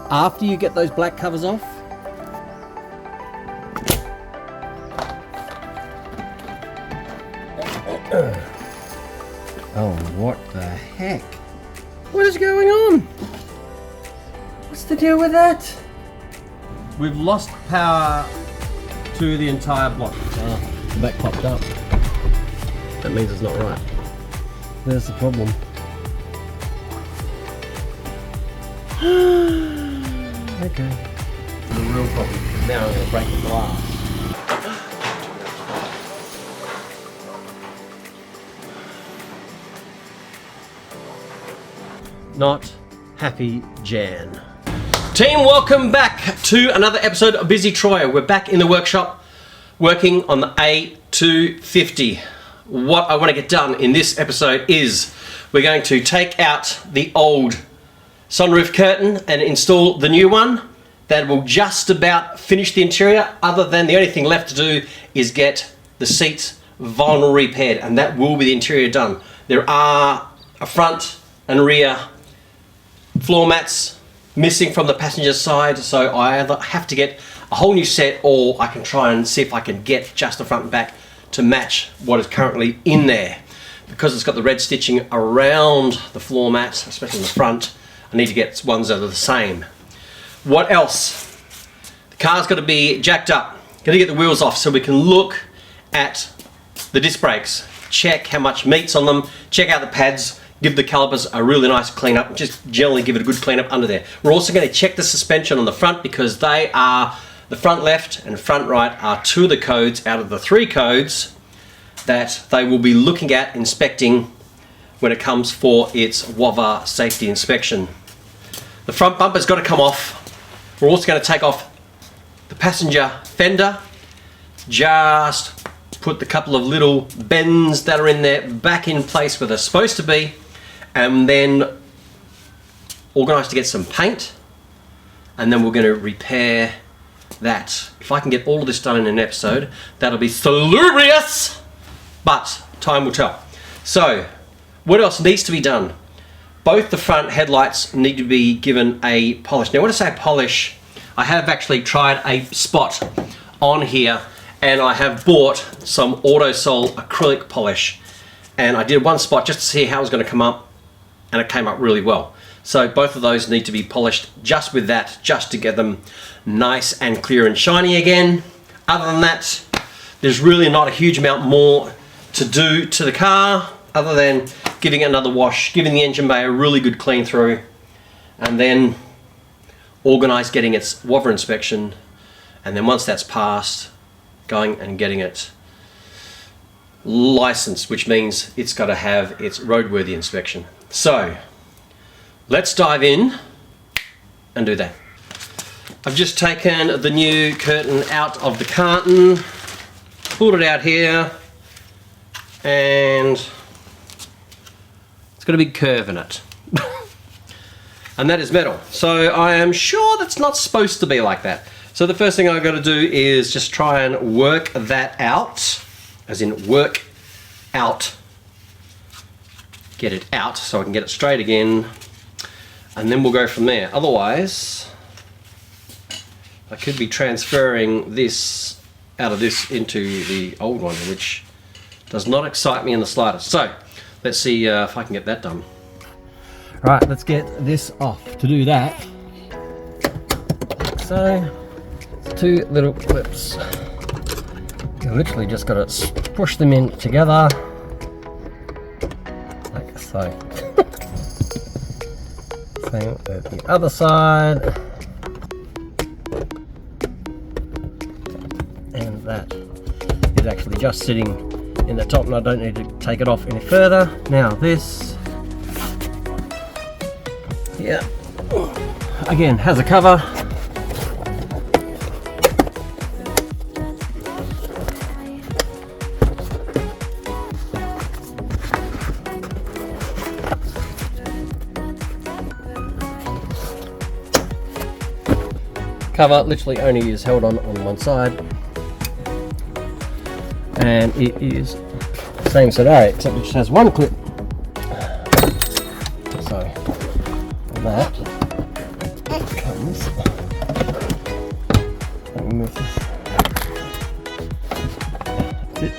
after you get those black covers off, oh, what the heck? What is going on? What's the deal with that? We've lost power to the entire block. Oh, the back popped up. That means it's not right. There's the problem. Okay. The real problem is now I'm going to break the glass. Not happy Jan. Team, welcome back to another episode of Busy Troyer. We're back in the workshop working on the A250. What I want to get done in this episode is we're going to take out the old sunroof curtain and install the new one that will just about finish the interior, other than the only thing left to do is get the seats vinyl repaired, and that will be the interior done. There are a front and rear floor mats missing from the passenger side, so I either have to get a whole new set or I can try and see if I can get just the front and back to match what is currently in there. Because it's got the red stitching around the floor mat, especially in the front, I need to get ones that are the same. What else? The car's got to be jacked up. Got to get the wheels off so we can look at the disc brakes, check how much meat's on them, check out the pads, give the calipers a really nice clean up, just generally give it a good clean up under there. We're also going to check the suspension on the front, because they are, the front left and front right are two of the codes out of the 3 codes that they will be looking at inspecting when it comes for its WAVA safety inspection. The front bumper's got to come off. We're also going to take off the passenger fender, just put the couple of little bends that are in there back in place where they're supposed to be, and then organise to get some paint, and then we're going to repair that. If I can get all of this done in an episode, that'll be salubrious, but time will tell. So, what else needs to be done? Both the front headlights need to be given a polish. Now, when I say polish, I have actually tried a spot on here, and I have bought some Autosol acrylic polish, and I did one spot just to see how it was going to come up, and it came up really well. So both of those need to be polished just with that, just to get them nice and clear and shiny again. Other than that, there's really not a huge amount more to do to the car, other than giving it another wash, giving the engine bay a really good clean through, and then organise getting its WAVA inspection, and then once that's passed, going and getting it licensed, which means it's got to have its roadworthy inspection. So let's dive in and do that. I've just taken the new curtain out of the carton, pulled it out here, and it's got a big curve in it. And that is metal. So I am sure that's not supposed to be like that. So the first thing I've got to do is just try and work that out, as in work out, get it out so I can get it straight again, and then we'll go from there. Otherwise, I could be transferring this out of this into the old one, which does not excite me in the slightest. So let's see if I can get that done. Right, let's get this off. To do that, so 2 little clips. You literally just got to push them in together, like so. Same with the other side, and that is actually just sitting in the top, and I don't need to take it off any further. Now this here again has a cover. Cover literally only is held on one side, and it is the same scenario, except it just has one clip. So that comes. Remove this. That's it.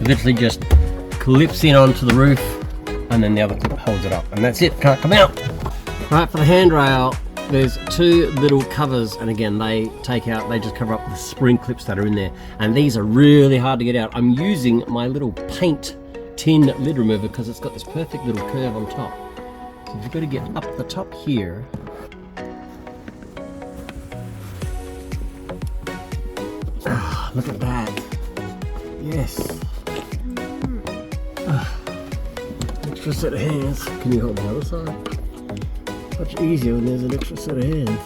It literally just clips in onto the roof, and then the other clip holds it up, and that's it. Can't come out. Right, for the handrail, there's two little covers, and again they just cover up the spring clips that are in there, and these are really hard to get out. I'm using my little paint tin lid remover because it's got this perfect little curve on top. So you've got to get up the top here. Oh, look at that. Yes. Extra set of hands. Can you hold the other side? Much easier when there's an extra set of hands.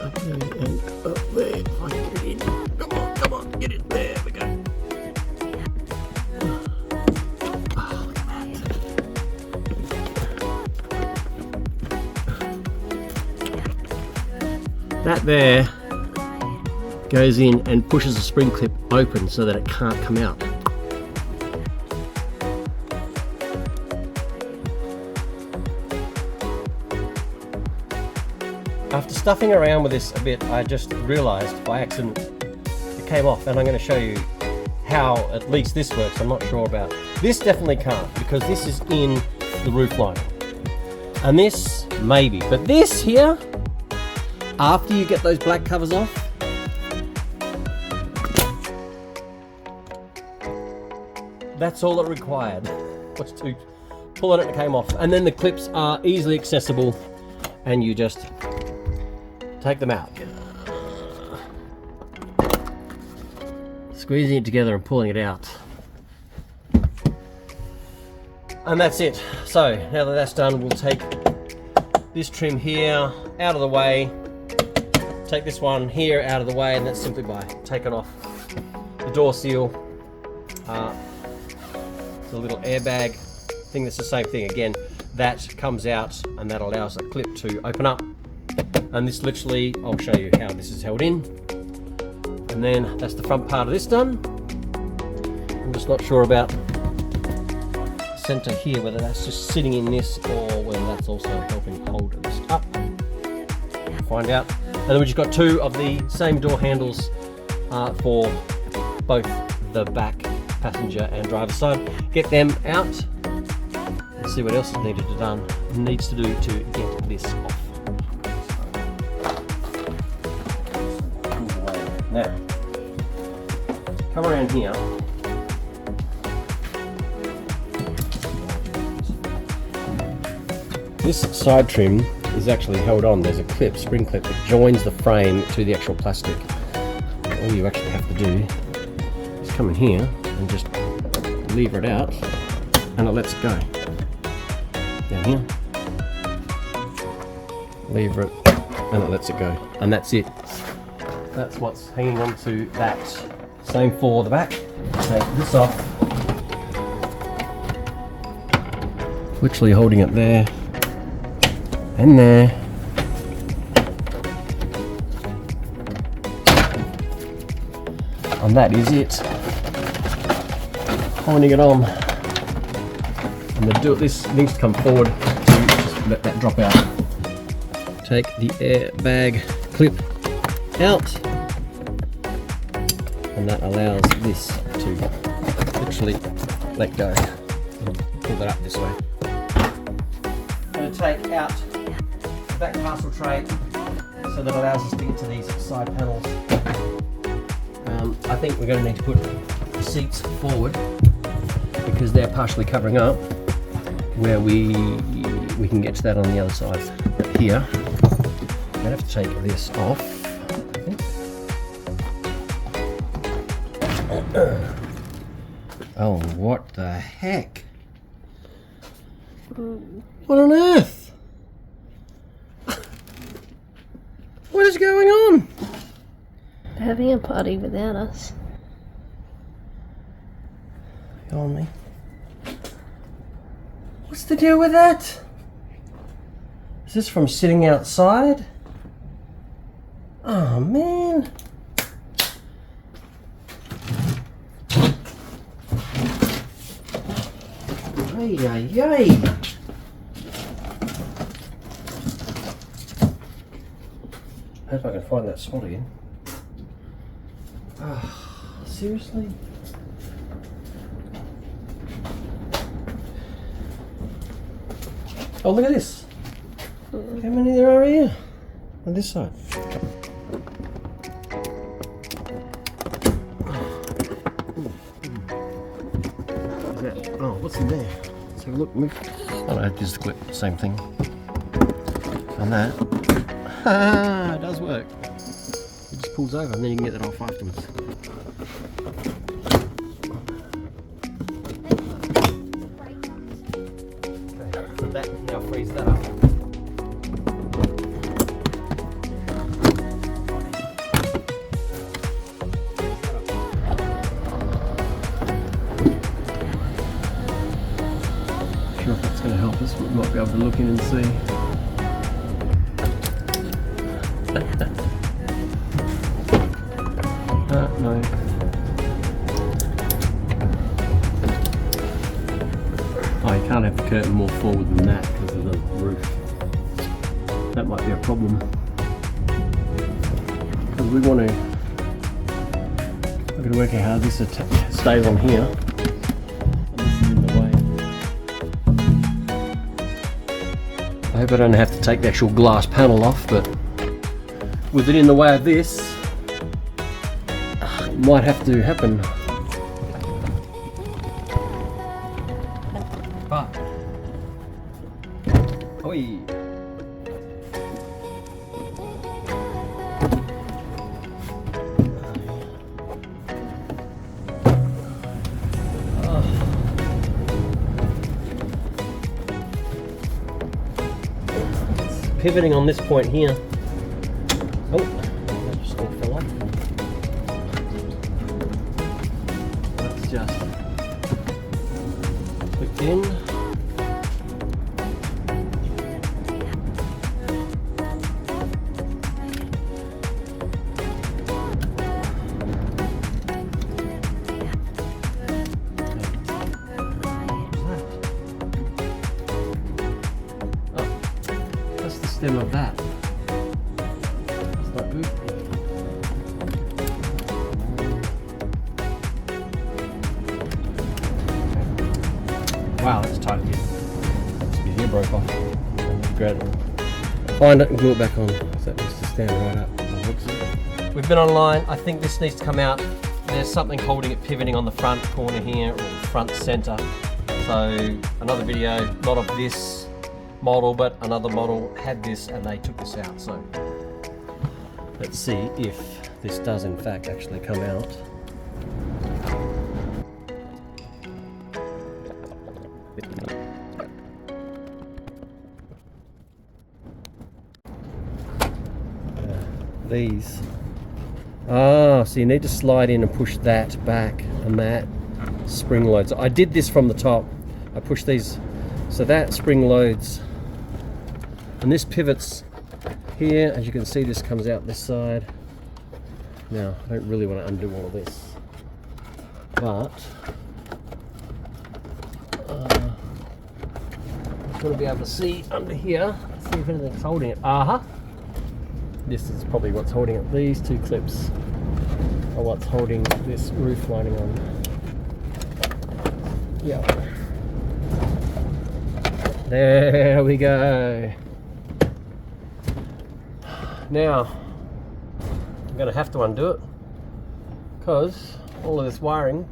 Up there and up there. If I can get it in. Come on, get it. There we go. Oh, look at that. That there goes in and pushes the spring clip open so that it can't come out. After stuffing around with this a bit, I just realised by accident it came off, and I'm going to show you how at least this works. I'm not sure about this. Definitely can't, because this is in the roof lining, and this maybe, but this here, after you get those black covers off, that's all it required was to pull on it and it came off, and then the clips are easily accessible, and you just take them out, squeezing it together and pulling it out, and that's it. So now that that's done, we'll take this trim here out of the way, take this one here out of the way, and that's simply by taking off the door seal, the little airbag thing. That's the same thing again, that comes out and that allows the clip to open up. And this literally, I'll show you how this is held in. And then that's the front part of this done. I'm just not sure about center here, whether that's just sitting in this or whether that's also helping hold this up. Find out. And then we just got two of the same door handles for both the back passenger and driver side. Get them out and see what else is needs to do to get this off. Now, come around here. This side trim is actually held on. There's a clip, spring clip, that joins the frame to the actual plastic. All you actually have to do is come in here and just lever it out, and it lets go. Down here, lever it, and it lets it go, and that's it. That's what's hanging onto that. Same for the back. Take this off. Literally holding it there and there. And that is it. Holding it on. And this needs to come forward to just let that drop out. Take the airbag clip out, and that allows this to literally let go and pull that up this way. I'm going to take out the back parcel tray so that allows us to get to these side panels. I think we're going to need to put the seats forward because they're partially covering up where we can get to that on the other side. But here, I'm going to have to take this off. Oh, what the heck? What on earth? What is going on? They're having a party without us. You on me? What's the deal with that? Is this from sitting outside? Oh man. Ay, ay, ay. hope I can find that spot again. Seriously? Oh, look at this. Look how many there are here on this side. Oh, what's in there? Let's have a look. Move. Oh no, just the clip. Same thing. And that. It does work. It just pulls over and then you can get that off afterwards. Okay, put that, now freeze that up. Not sure if that's going to help us, but we might be able to look in and see. No. Oh, you can't have the curtain more forward than that because of the roof. That might be a problem. Because we want to. We're going to work out how this stays on here. And this is in the way. I hope I don't have to take the actual glass panel off, but with it in the way of this, it might have to happen. But, oi. It's pivoting on this point here. Oh, that just all fell off. That's just clicked in. Oh, that's the stem of that. Wow, that's tight again. Your hair broke off. Grab it, find it and glue it back on. So that needs to stand right up. We've been online. I think this needs to come out. There's something holding it pivoting on the front corner here, or front center. So another video, not of this model, but another model had this and they took this out. So let's see if this does in fact actually come out. These. Ah, so you need to slide in and push that back, and that spring loads. I did this from the top. I pushed these, so that spring loads, and this pivots here. As you can see, this comes out this side. Now, I don't really want to undo all of this, but I want to be able to see under here, see if anything's holding it. Aha! This is probably what's holding it. These two clips are what's holding this roof lining on. Yeah. There we go. Now, I'm going to have to undo it because all of this wiring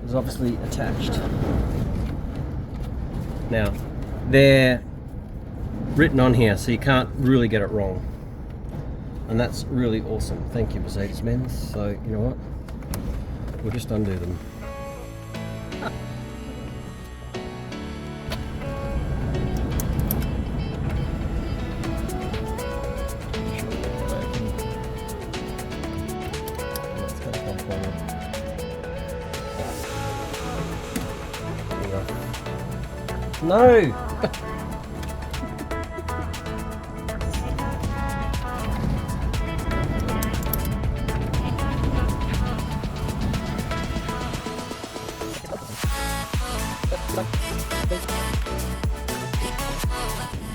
is obviously attached. Now, they're written on here, so you can't really get it wrong. And that's really awesome. Thank you, Mercedes-Benz. So, you know what? We'll just undo them. No!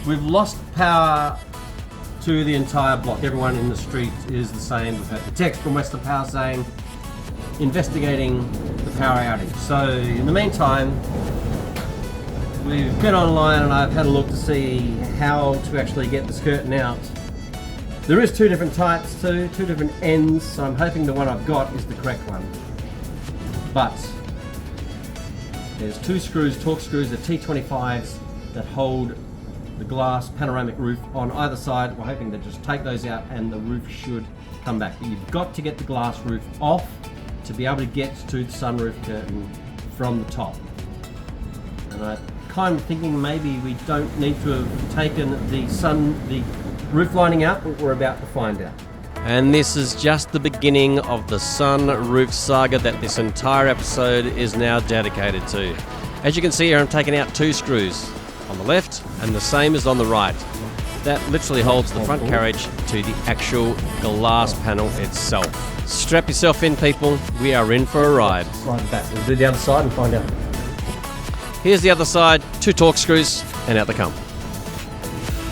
We've lost power to the entire block. Everyone in the street is the same. We've had the text from Waesto Power saying, investigating the power outage. So in the meantime, we've been online and I've had a look to see how to actually get this curtain out. There is two different types, two different ends, so I'm hoping the one I've got is the correct one. But there's two screws, torque screws, the T25s that hold the glass panoramic roof on either side. We're hoping to just take those out and the roof should come back. But you've got to get the glass roof off to be able to get to the sunroof curtain from the top. And I'm kind of thinking maybe we don't need to have taken the roof lining out, but we're about to find out. And this is just the beginning of the sunroof saga that this entire episode is now dedicated to. As you can see here, I'm taking out two screws on the left and the same as on the right. That literally holds the front carriage to the actual glass panel itself. Strap yourself in, people. We are in for a ride. Slide back. We'll do the other side and find out. Here's the other side, two torque screws, and out they come.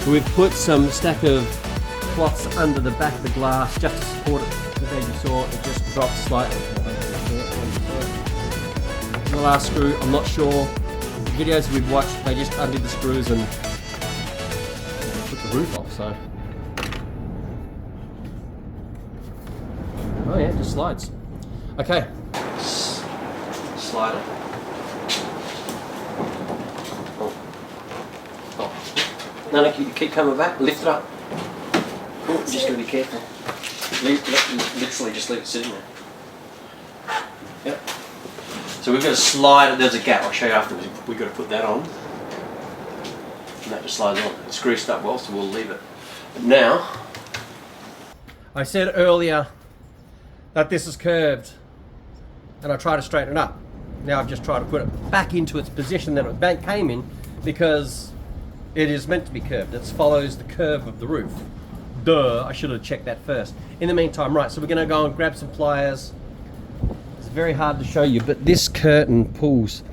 We've put some stack of cloths under the back of the glass just to support it. As you saw, it just dropped slightly. The last screw, I'm not sure. The videos we've watched, they just undid the screws and took the roof off, so. Oh yeah, it just slides. Okay. Slide it. No, you keep coming back, lift it up. Oh, just gotta be careful. Literally just leave it sitting there. Yep. So we've got to slide it, there's a gap, I'll show you afterwards. We've got to put that on. And that just slides on. It's greased up well, so we'll leave it. But now, I said earlier that this is curved, and I tried to straighten it up. Now I've just tried to put it back into its position that it came in, because it is meant to be curved. It follows the curve of the roof. Duh, I should have checked that first. In the meantime, right, so we're gonna go and grab some pliers. It's very hard to show you, but this curtain pulls.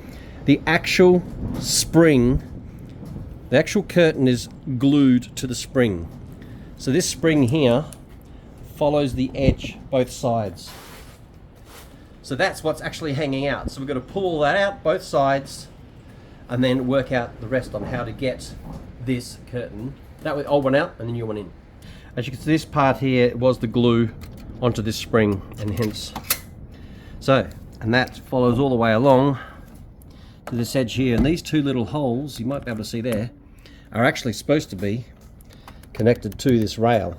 The actual spring, the actual curtain is glued to the spring. So this spring here follows the edge, both sides. So that's what's actually hanging out. So we've got to pull all that out, both sides, and then work out the rest on how to get this curtain, that old one out and the new one in. As you can see, this part here was the glue onto this spring, and hence. So, and that follows all the way along to this edge here, and these two little holes, you might be able to see there, are actually supposed to be connected to this rail,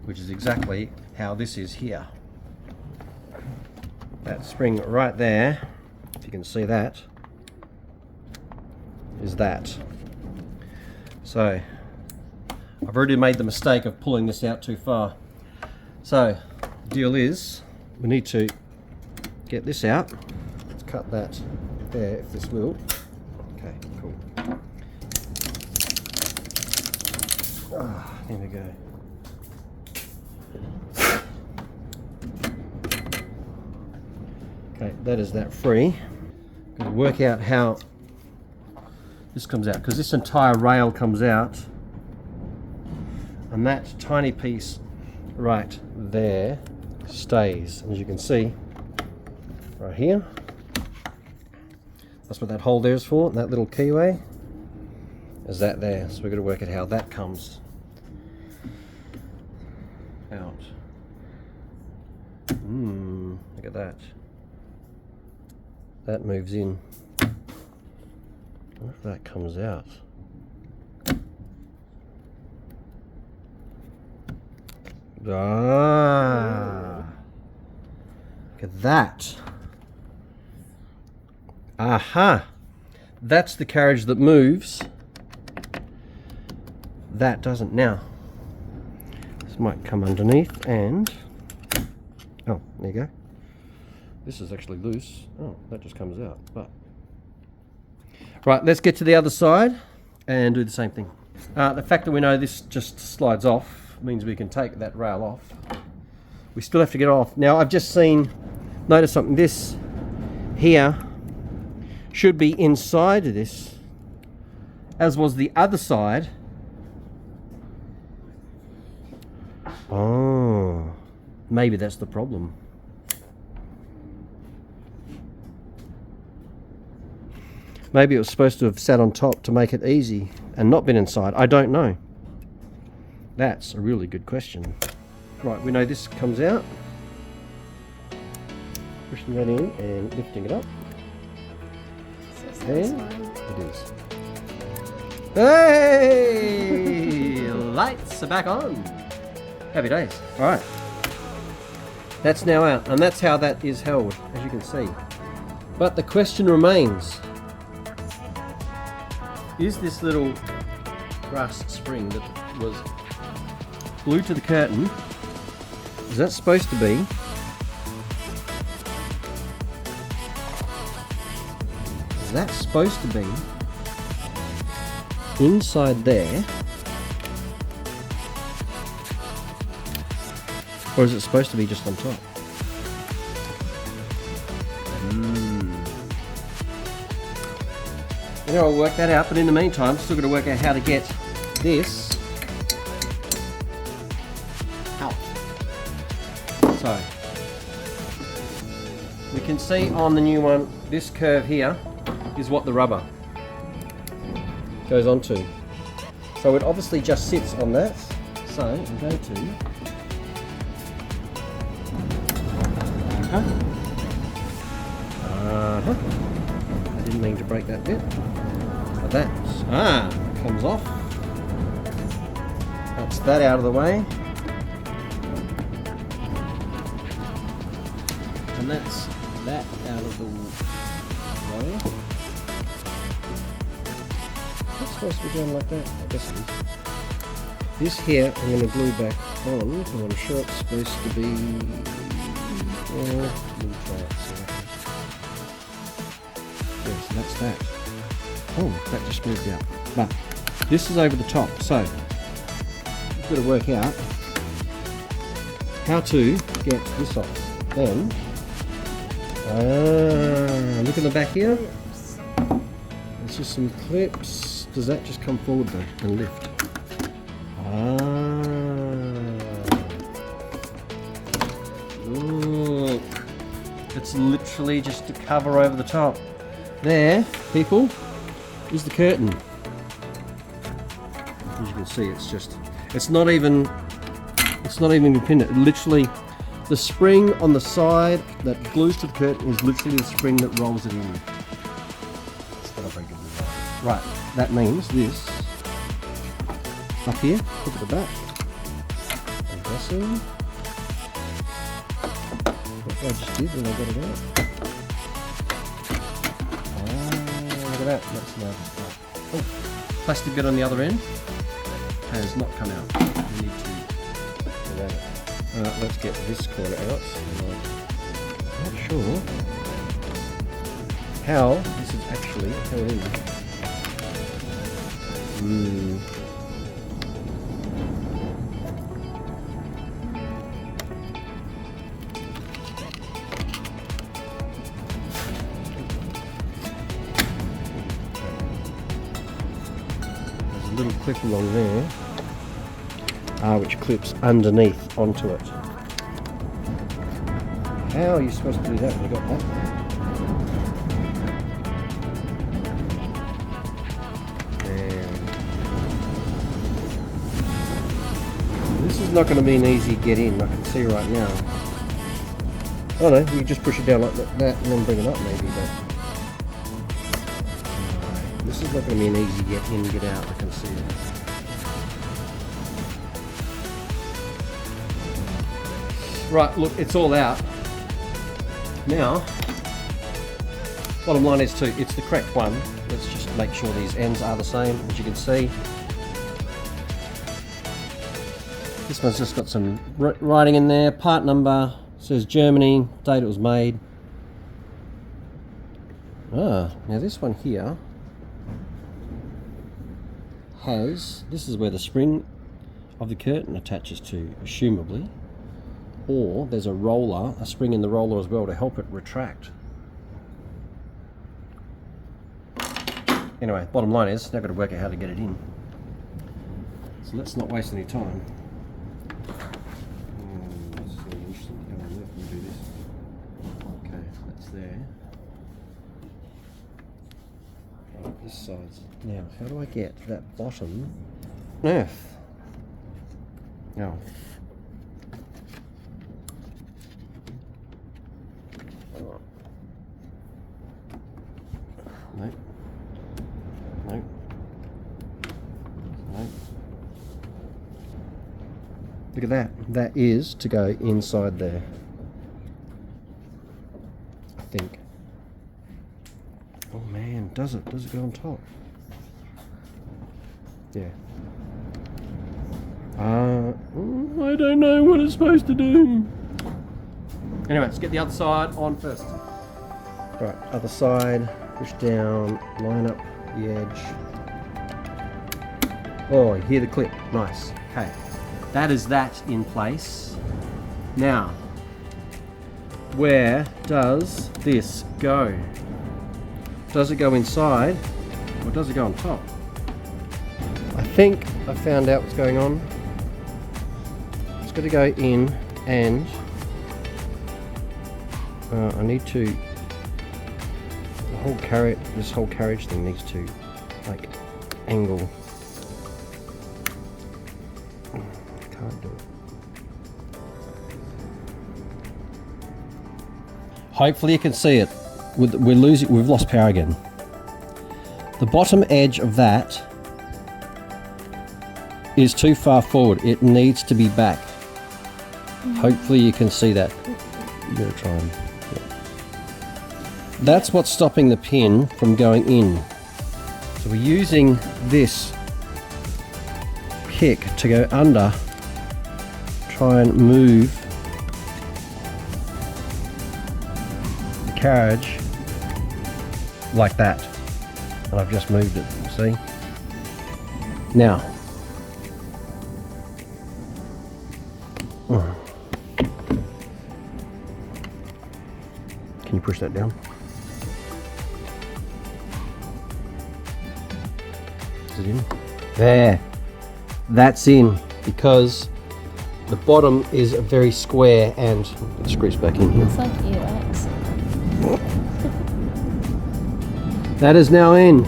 which is exactly how this is here. That spring right there, if you can see that, is that. So I've already made the mistake of pulling this out too far. So the deal is we need to get this out. Let's cut that there, if this will. Okay, cool. Here we go. Okay, that is that free. Going to work out how this comes out, because this entire rail comes out, and that tiny piece right there stays. And as you can see right here, that's what that hole there is for, that little keyway is that there. So we've got to work out how that comes out. Look at that. That moves in. I wonder if that comes out. Look at that. Aha! That's the carriage that moves. That doesn't. Now, this might come underneath and... oh, there you go. This is actually loose. Oh, that just comes out. But right, let's get to the other side and do the same thing. The fact that we know this just slides off means we can take that rail off. We still have to get it off. Now I've just noticed something. This here should be inside of this, as was the other side. Oh, maybe that's the problem. Maybe it was supposed to have sat on top to make it easy and not been inside. I don't know. That's a really good question. Right, we know this comes out. Pushing that in and lifting it up. There it is. Hey! Lights are back on. Happy days. Alright. That's now out, and that's how that is held, as you can see. But the question remains, is this little brass spring that was glued to the curtain, is that supposed to be inside there, or is it supposed to be just on top? You know, I'll work that out, but in the meantime, still got to work out how to get this out. So, we can see on the new one, this curve here is what the rubber goes onto. So it obviously just sits on that. So we go to I didn't mean to break that bit. But that comes off. That's that out of the way. And that's that out of the way. It's supposed to be going like that. I guess it is. This here I'm going to glue back on because I'm sure it's supposed to be. Let me try it. Yeah, so that's that. Oh, that just moved out. But this is over the top, so we've got to work out how to get this off. Then, look at the back here. There's just some clips. Does that just come forward though and lift? Look, it's literally just to cover over the top. There, people, is the curtain. As you can see, it's not even pinned. Literally, the spring on the side that glues to the curtain is literally the spring that rolls it in. It's not a very good design. Right, that means this up here, look at the back. I'm guessing. What I just did when I got it out. Look at that. That's nice. Oh, plastic bit on the other end has not come out. We need to do that. Alright, let's get this corner out. I'm not sure how this is actually held in. Little clip along there, which clips underneath onto it. How are you supposed to do that when you got that? And this is not going to be an easy get in, I can see right now. Oh no, you can just push it down like that and then bring it up maybe, but this is not going to be an easy get in, get out, I can see it. Right, look, it's all out. Now, bottom line is too, it's the correct one. Let's just make sure these ends are the same, as you can see. This one's just got some writing in there, part number, says Germany, date it was made. Now this one here this is where the spring of the curtain attaches to, assumably, or there's a spring in the roller as well to help it retract. Anyway, bottom line is, now I've got to work out how to get it in. So let's not waste any time. there. Right, this side's... Now, how do I get that bottom earth? Now. No. No. No. Look at that. That is to go inside there. I think. Oh man, does it? Does it go on top? Yeah. I don't know what it's supposed to do. Anyway, let's get the other side on first. Right, other side, push down, line up the edge. Oh, you hear the clip. Nice. Okay. That is that in place. Now, where does this go? Does it go inside or does it go on top? I think I found out what's going on. It's got to go in and I need to, this whole carriage thing needs to like angle. Can't do it. Hopefully you can see it. We've lost power again. The bottom edge of that is too far forward. It needs to be back. Hopefully you can see that. You gotta try and... Yeah. That's what's stopping the pin from going in. So we're using this pick to go under, try and move the carriage like that. And I've just moved it, see? Now, can you push that down? Is it in? There. That's in because the bottom is very square and it screws back in here. It's like earwax. That is now in.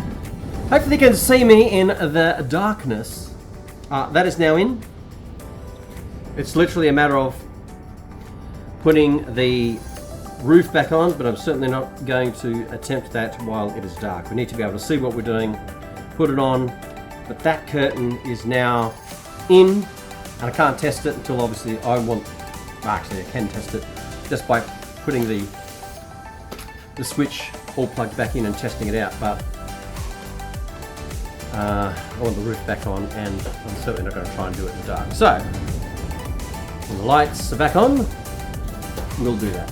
Hopefully you can see me in the darkness. That is now in. It's literally a matter of putting the roof back on, but I'm certainly not going to attempt that while it is dark. We need to be able to see what we're doing, put it on, but that curtain is now in, and I can't test it until obviously actually I can test it just by putting the switch all plugged back in and testing it out, but I want the roof back on and I'm certainly not going to try and do it in the dark. So, when the lights are back on, we'll do that.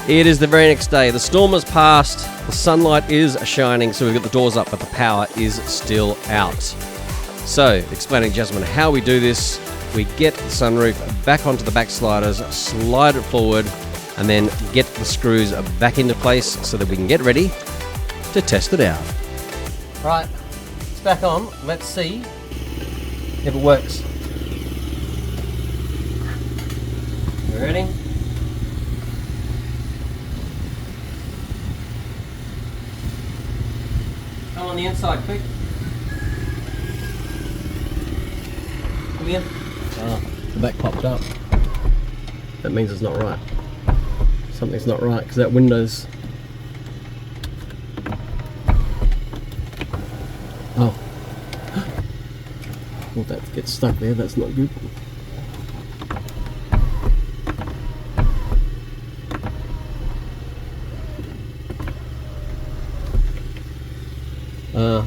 It is the very next day. The storm has passed, the sunlight is shining, so we've got the doors up, but the power is still out. So, explaining to Jasmine how we do this, we get the sunroof back onto the back sliders, slide it forward, and then get the screws back into place so that we can get ready to test it out. Right, it's back on. Let's see if it works. You ready? Come on the inside, quick. Come in. Oh, the back popped up. That means it's not right. Something's not right because that window's... Oh. Well, that gets stuck there, that's not good.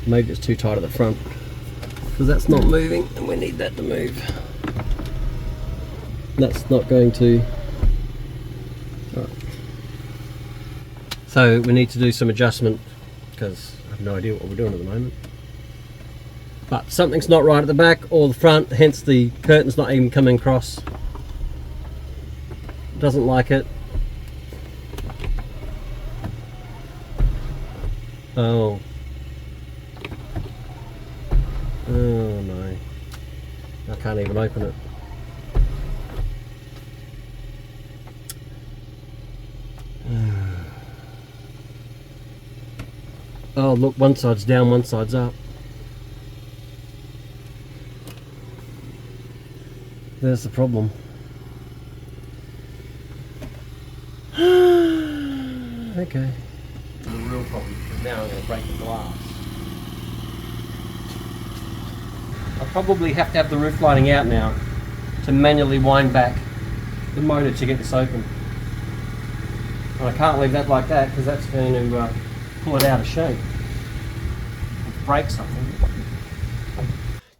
Maybe it's too tight at the front because that's not moving and we need that to move. That's not going to... Right. So we need to do some adjustment because I have no idea what we're doing at the moment. But something's not right at the back or the front, hence the curtain's not even coming across. Doesn't like it. Oh. Oh no. I can't even open it. Oh. Oh look, one side's down, one side's up. There's the problem. Okay. The real problem is now I'm going to break the glass. I probably have to have the roof lining out now to manually wind back the motor to get this open. And I can't leave that like that because that's going to pull it out of shape. Break something.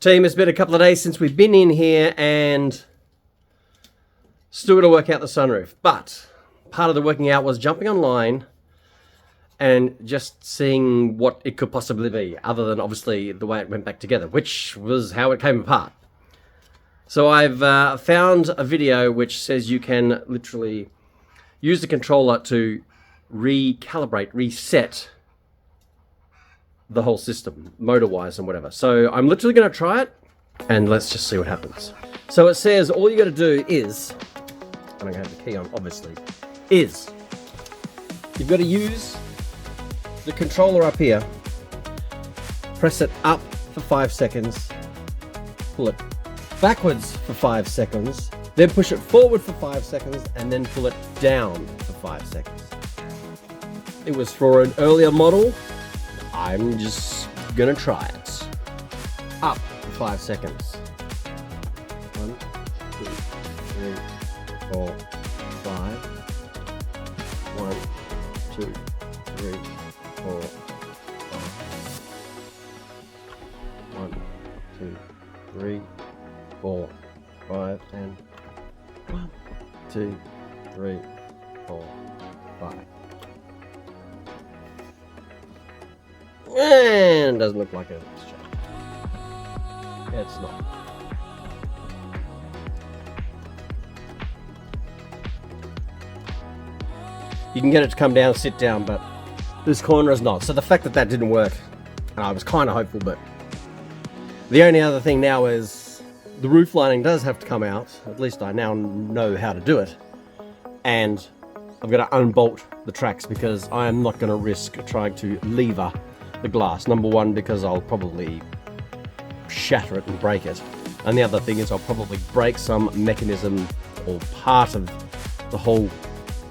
Team, it's been a couple of days since we've been in here and still got to work out the sunroof. But part of the working out was jumping online and just seeing what it could possibly be, other than obviously the way it went back together, which was how it came apart. So I've found a video which says you can literally use the controller to recalibrate, reset the whole system, motor-wise and whatever. So I'm literally going to try it, and let's just see what happens. So it says all you got to do is, I'm going to have the key on, obviously, is you've got to use the controller up here, press it up for 5 seconds, pull it backwards for 5 seconds, then push it forward for 5 seconds, and then pull it down for 5 seconds. It was for an earlier model. I'm just gonna try it. Up for 5 seconds. 1, 2, 3, 4, 5. 1, 2, 3, 4, 5. 1, 2, 3, 4, 5, and 1, 2, 3, 4, 5. And doesn't look like it's changed. It's not. You can get it to come down, sit down, but this corner is not. So the fact that that didn't work, and I was kind of hopeful, but the only other thing now is the roof lining does have to come out. At least I now know how to do it. And I've got to unbolt the tracks because I am not going to risk trying to lever the glass. Number one, because I'll probably shatter it and break it. And the other thing is I'll probably break some mechanism or part of the whole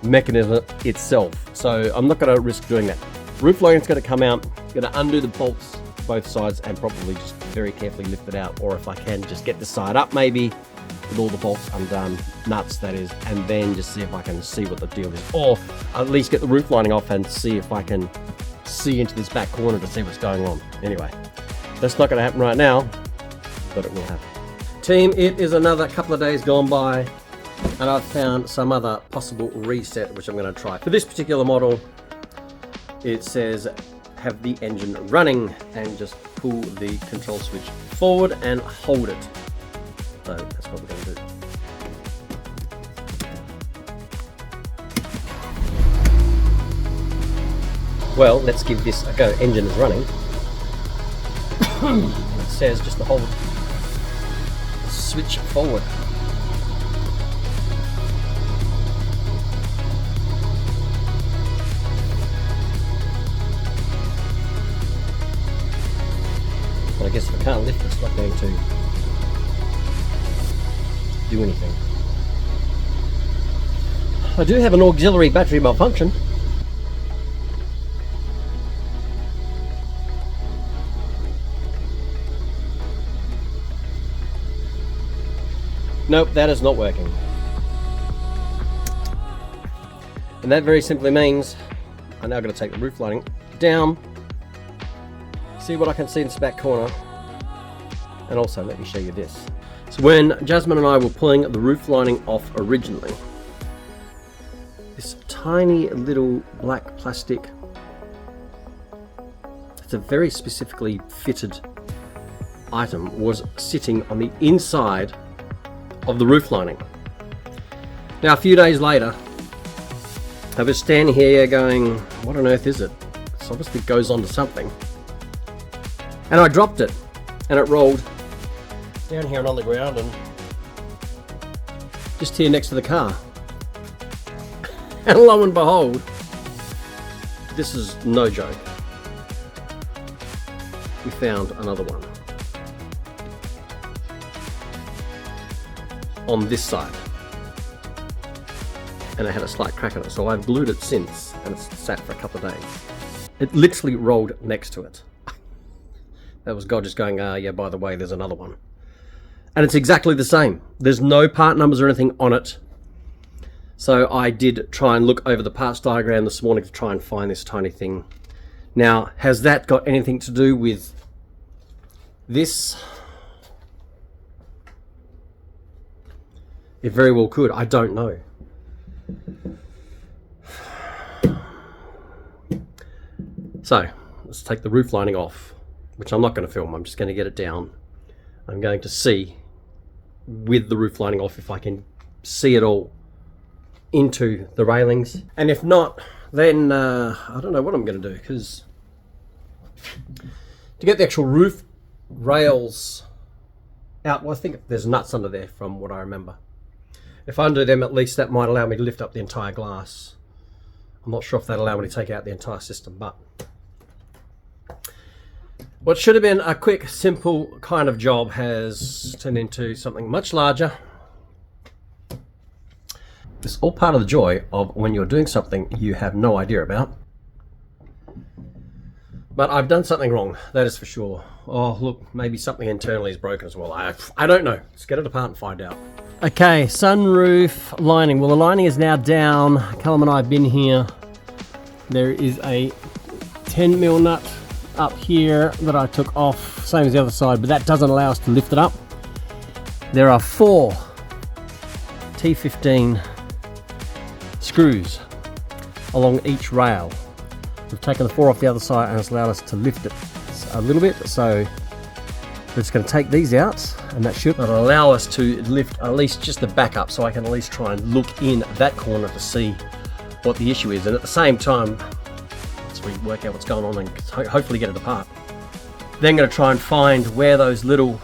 mechanism itself. So I'm not going to risk doing that. Roof lining's going to come out, going to undo the bolts both sides and probably just very carefully lift it out, or if I can just get this side up maybe with all the bolts undone, nuts that is, and then just see if I can see what the deal is, or at least get the roof lining off and see if I can see into this back corner to see what's going on. Anyway, that's not going to happen right now, but it will happen. Team, it is another couple of days gone by and I've found some other possible reset which I'm going to try. For this particular model, it says have the engine running and just pull the control switch forward and hold it. So that's what we're going to do. Well, let's give this a go. Engine is running. It says just to hold the switch forward. But I guess if I can't lift, it's not going to do anything. I do have an auxiliary battery malfunction. Nope, that is not working. And that very simply means I'm now going to take the roof lining down, see what I can see in this back corner, and also let me show you this. So when Jasmine and I were pulling the roof lining off originally, this tiny little black plastic, it's a very specifically fitted item, was sitting on the inside of the roof lining. Now a few days later, I was standing here going, what on earth is it? It obviously goes onto something. And I dropped it, and it rolled down here and on the ground and just here next to the car. And lo and behold, this is no joke. we found another one on this side, and it had a slight crack in it, so I've glued it since, and it's sat for a couple of days. It literally rolled next to it. That was God just going, yeah, by the way, there's another one. And it's exactly the same. There's no part numbers or anything on it. So I did try and look over the parts diagram this morning to try and find this tiny thing. Now, has that got anything to do with this? It very well could. I don't know. So, let's take the roof lining off, which I'm not going to film. I'm just going to get it down. I'm going to see, with the roof lining off, if I can see it all into the railings. And if not, then I don't know what I'm going to do, because to get the actual roof rails out, well, I think there's nuts under there from what I remember. If I undo them, at least that might allow me to lift up the entire glass. I'm not sure if that'll allow me to take out the entire system, but what should have been a quick, simple kind of job has turned into something much larger. It's all part of the joy of when you're doing something you have no idea about. But I've done something wrong, that is for sure. Oh, look, maybe something internally is broken as well. I don't know. Let's get it apart and find out. Okay, sunroof lining. Well, the lining is now down. Callum and I have been here. There is a 10mm nut up here that I took off, same as the other side, but that doesn't allow us to lift it up. There are 4 T15 screws along each rail. We've taken the 4 off the other side and it's allowed us to lift it a little bit, so we're just going to take these out, and that should allow us to lift at least just the back up, so I can at least try and look in that corner to see what the issue is, and at the same time, once we work out what's going on and hopefully get it apart, then I'm going to try and find where those little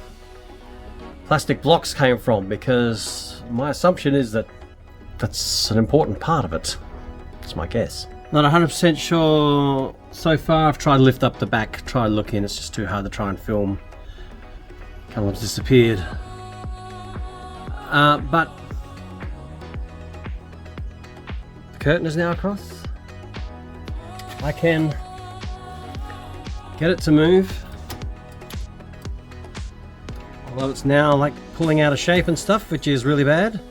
plastic blocks came from, because my assumption is that that's an important part of it. That's my guess. Not 100% sure so far. I've tried to lift up the back, try to look in. It's just too hard to try and film. Callum's disappeared. But the curtain is now across. I can get it to move. Although it's now like pulling out of shape and stuff, which is really bad.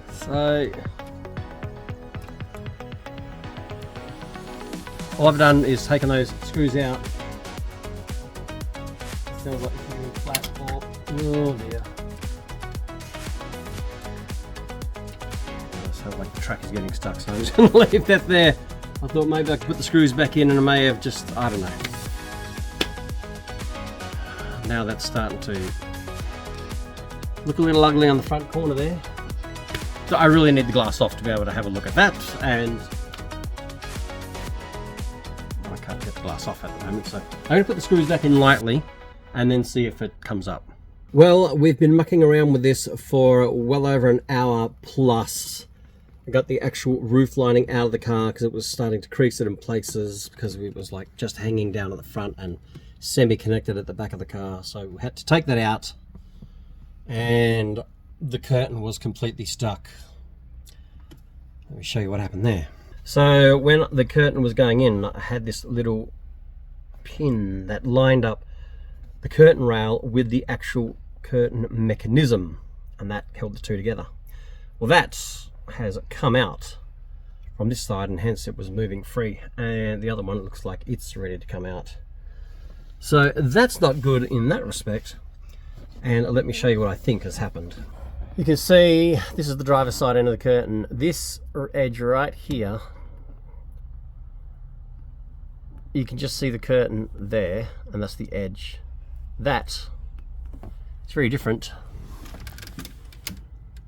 So all I've done is taken those screws out. Sounds like it's going flat. Oh dear. Sounds like the track is getting stuck, so I'm just going to leave that there. I thought maybe I could put the screws back in and I may have just, I don't know. Now that's starting to look a little ugly on the front corner there. So I really need the glass off to be able to have a look at that, and I can't get the glass off at the moment, so I'm going to put the screws back in lightly and then see if it comes up. Well, we've been mucking around with this for well over an hour plus. I got the actual roof lining out of the car because it was starting to crease it in places because it was like just hanging down at the front and semi-connected at the back of the car, so we had to take that out, and the curtain was completely stuck. Let me show you what happened there. So when the curtain was going in, I had this little pin that lined up the curtain rail with the actual curtain mechanism, and that held the two together. Well, that has come out from this side, and hence it was moving free, and the other one looks like it's ready to come out. So that's not good in that respect, and let me show you what I think has happened. You can see this is the driver's side end of the curtain. This edge right here, you can just see the curtain there, and that's the edge. That is very different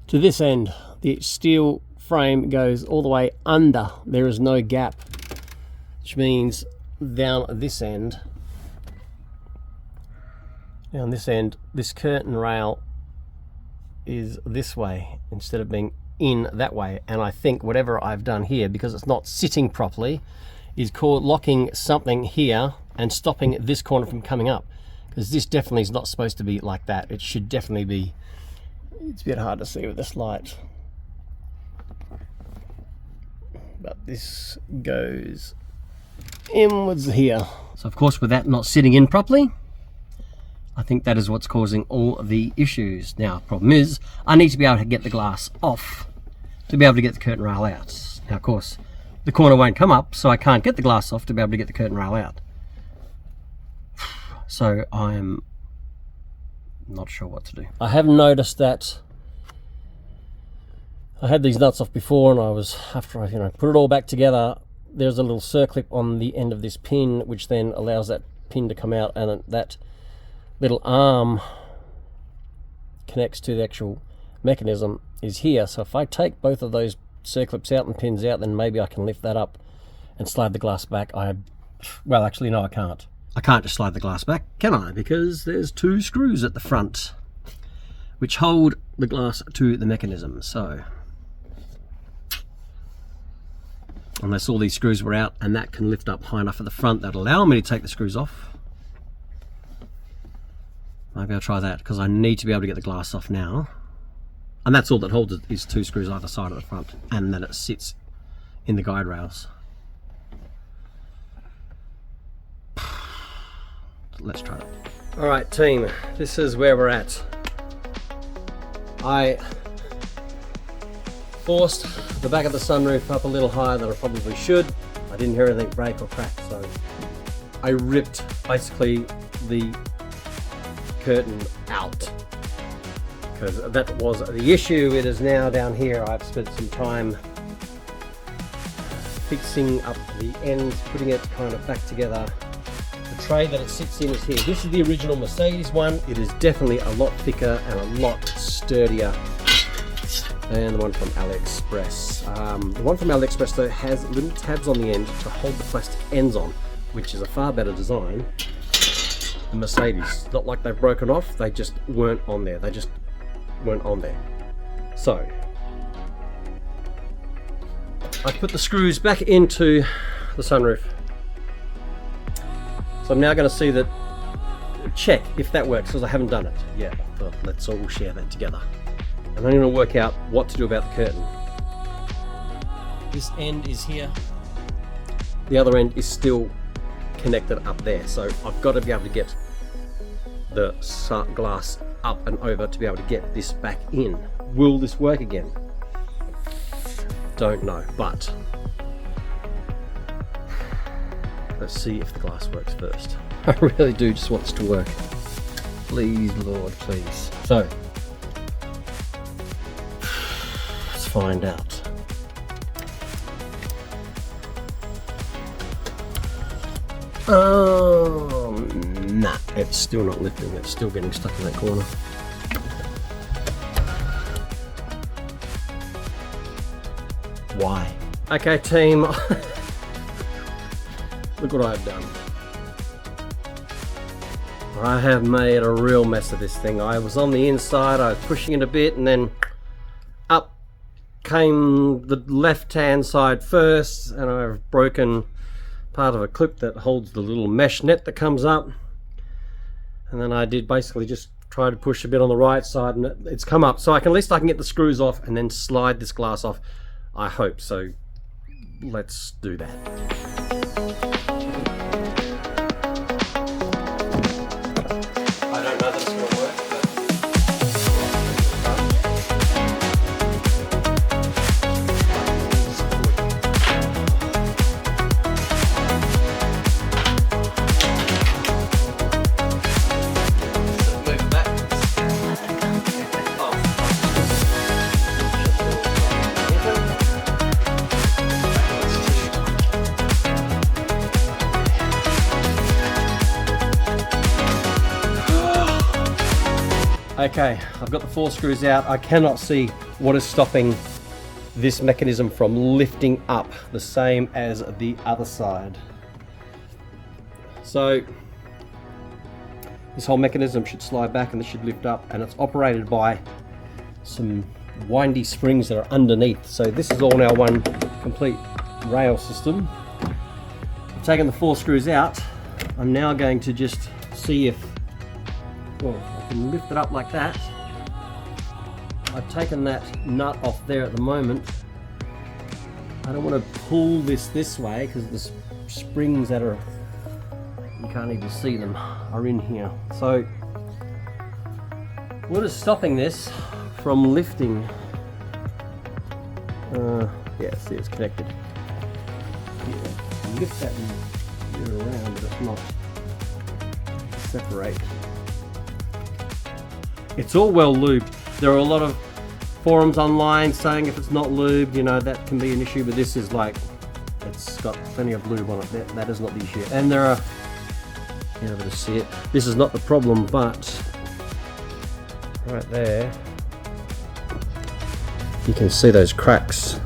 to this end. The steel frame goes all the way under. There is no gap, which means down this end, this curtain rail is this way instead of being in that way. And I think whatever I've done here, because it's not sitting properly, is called locking something here and stopping this corner from coming up. Because this definitely is not supposed to be like that. It should definitely be, it's a bit hard to see with this light. But this goes inwards here. So of course with that not sitting in properly, I think that is what's causing all the issues. Now, problem is, I need to be able to get the glass off to be able to get the curtain rail out. Now, of course, the corner won't come up, so I can't get the glass off to be able to get the curtain rail out. So I'm not sure what to do. I have noticed that I had these nuts off before, and I was, after I put it all back together, there's a little circlip on the end of this pin, which then allows that pin to come out, and that little arm connects to the actual mechanism is here. So if I take both of those circlips out and pins out, then maybe I can lift that up and slide the glass back. Well, actually no, I can't. I can't just slide the glass back, can I? Because there's two screws at the front which hold the glass to the mechanism. So unless all these screws were out and that can lift up high enough at the front that allow me to take the screws off, maybe I'll try that, because I need to be able to get the glass off now. And that's all that holds it, is two screws either side of the front, and then it sits in the guide rails. Let's try it. All right, team, this is where we're at. I forced the back of the sunroof up a little higher than I probably should. I didn't hear anything break or crack, so I ripped basically the curtain out, because that was the issue. It is now down here. I've spent some time fixing up the ends, putting it kind of back together. The tray that it sits in is here. This is the original Mercedes one. It is definitely a lot thicker and a lot sturdier than the one from AliExpress. The one from AliExpress though has little tabs on the end to hold the plastic ends on, which is a far better design. The Mercedes, not like they've broken off, they just weren't on there. They just weren't on there. So I put the screws back into the sunroof. So I'm now going to see that, check if that works, because I haven't done it yet. But let's all share that together. And I'm going to work out what to do about the curtain. This end is here. The other end is still connected up there, so I've got to be able to get the glass up and over to be able to get this back in. Will this work again? Don't know, but let's see if the glass works first. I really do just want this to work. Please, Lord, please. So let's find out. Nah, it's still not lifting. It's still getting stuck in that corner. Why? Okay, team. Look what I've done. I have made a real mess of this thing. I was on the inside, I was pushing it a bit, and then up came the left-hand side first, and I've broken part of a clip that holds the little mesh net that comes up. And then I did basically just try to push a bit on the right side, and it's come up. So at least I can get the screws off and then slide this glass off. I hope so. Let's do that. Okay, I've got the 4 screws out. I cannot see what is stopping this mechanism from lifting up the same as the other side. So this whole mechanism should slide back and this should lift up, and it's operated by some windy springs that are underneath. So this is all now one complete rail system. I've taken the 4 screws out. I'm now going to just see if, well, I can lift it up like that. I've taken that nut off there at the moment. I don't want to pull this way because the springs that are, you can't even see them, are in here. So what is stopping this from lifting? Yeah, see, it's connected. Yeah, lift that and get it around, but it's not separate. It's all well lubed. There are a lot of forums online saying if it's not lubed, you know, that can be an issue, but this is like, it's got plenty of lube on it. That is not the issue. And there are, you're able to see it, this is not the problem, but right there, you can see those cracks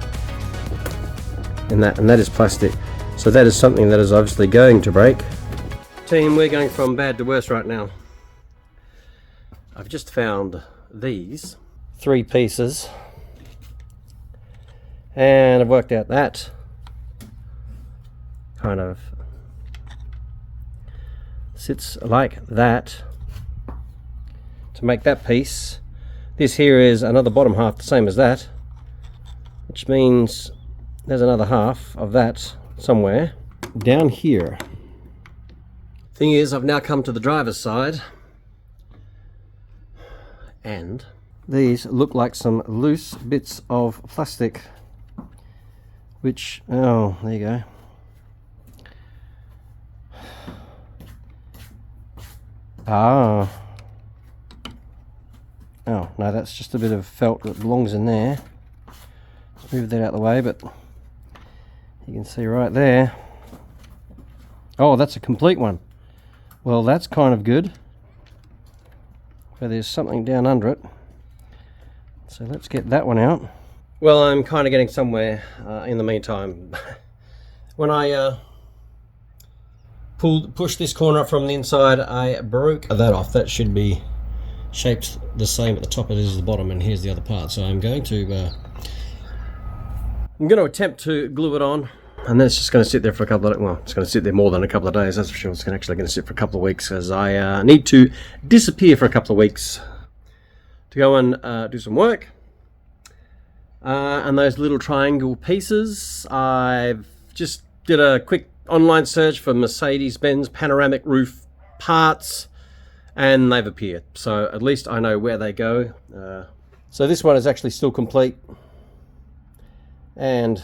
in that, and that is plastic. So that is something that is obviously going to break. Team, we're going from bad to worse right now. I've just found these 3 pieces, and I've worked out that kind of sits like that to make that piece. This here is another bottom half the same as that, which means there's another half of that somewhere down here. Thing is, I've now come to the driver's side, and these look like some loose bits of plastic, which, oh, there you go. Ah. Oh, no, that's just a bit of felt that belongs in there. Let's move that out of the way, but you can see right there. Oh, that's a complete one. Well, that's kind of good. But there's something down under it. So let's get that one out. Well, I'm kind of getting somewhere in the meantime. When I pushed this corner up from the inside, I broke that off. That should be shaped the same at the top as the bottom, and here's the other part. So I'm going to attempt to glue it on, and then it's just going to sit there for a couple of, well, it's going to sit there more than a couple of days, that's for sure. It's actually going to sit for a couple of weeks, as I need to disappear for a couple of weeks to go and do some work. And those little triangle pieces, I've just did a quick online search for Mercedes-Benz panoramic roof parts, and they've appeared. So at least I know where they go. So this one is actually still complete, and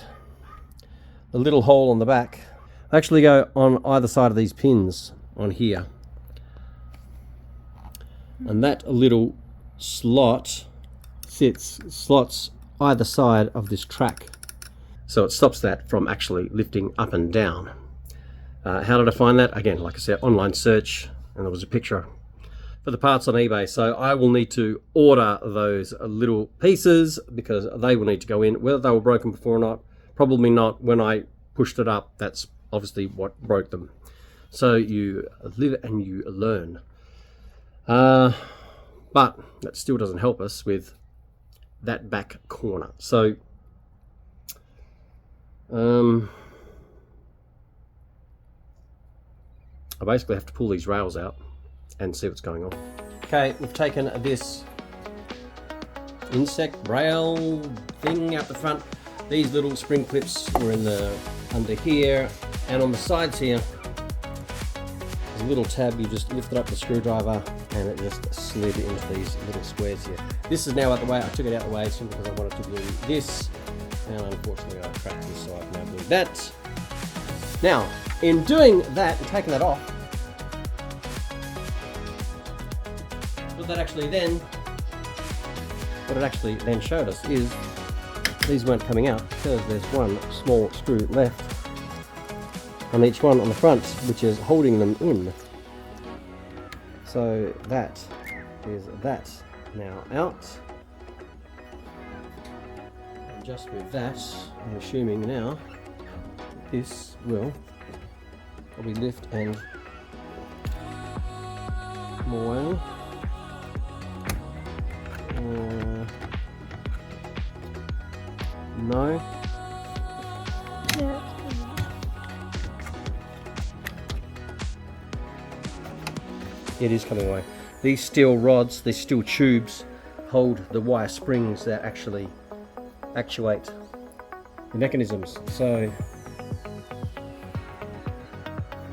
the little hole on the back actually go on either side of these pins on here, and that little slot slots either side of this track, so it stops that from actually lifting up and down. How did I find that? Again, like I said, online search, and there was a picture for the parts on eBay. So I will need to order those little pieces because they will need to go in. Whether they were broken before or not, probably not. When I pushed it up, that's obviously what broke them. So you live and you learn. But that still doesn't help us with that back corner. So I basically have to pull these rails out and see what's going on. Okay, we've taken this insect rail thing out the front. These little spring clips were in the under here, and on the sides here there's a little tab. You just lift it up with a screwdriver and it just slid into these little squares here. This is now out the way. I took it out the way simply because I wanted to glue this, and unfortunately I cracked this, so I've now glued that. Now, in doing that and taking that off, what it actually then showed us is these weren't coming out because there's one small screw left on each one on the front, which is holding them in. So that is that now out. And just with that, I'm assuming now this will probably lift and come away. No. Yeah. It is coming away. These steel rods, these steel tubes, hold the wire springs that actually actuate the mechanisms. So,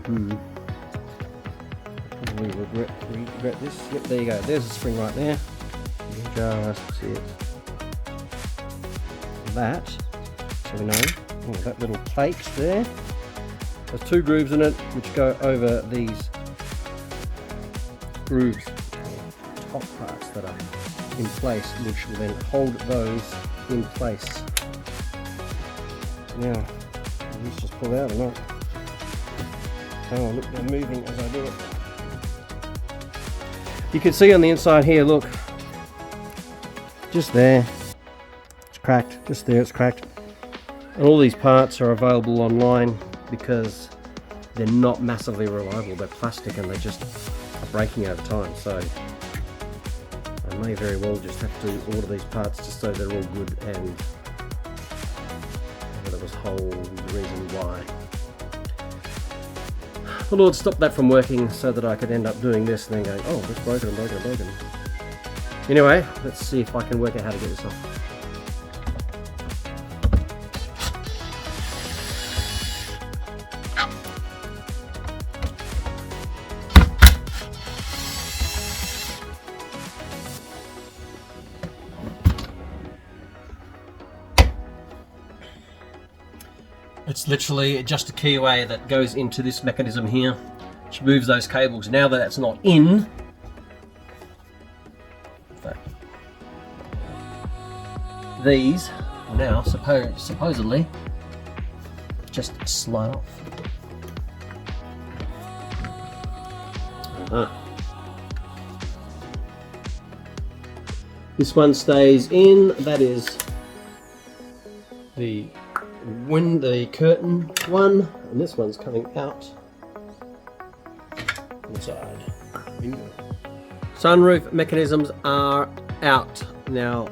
probably regret this. Yep, there you go. There's a spring right there. You can just see it. That, so we know. Oh, that little plate there. There's 2 grooves in it, which go over these grooves, top parts that are in place, which will then hold those in place. Now, let's just pull out or not. Oh, look, they're moving as I do it. You can see on the inside here, look, just there, it's cracked, just there, it's cracked. And all these parts are available online because they're not massively reliable. They're plastic and they just are breaking over time. So I may very well just have to order these parts just so they're all good, and that was whole reason why. The Lord stopped that from working so that I could end up doing this and then going, oh, it's broken and broken and broken. Anyway, let's see if I can work out how to get this off. It's literally just a keyway that goes into this mechanism here, which moves those cables. Now that that's not in, these will now supposedly just slide off. This one stays in, that is the curtain one, and this one's coming out inside. Bingo. Sunroof mechanisms are out. Now,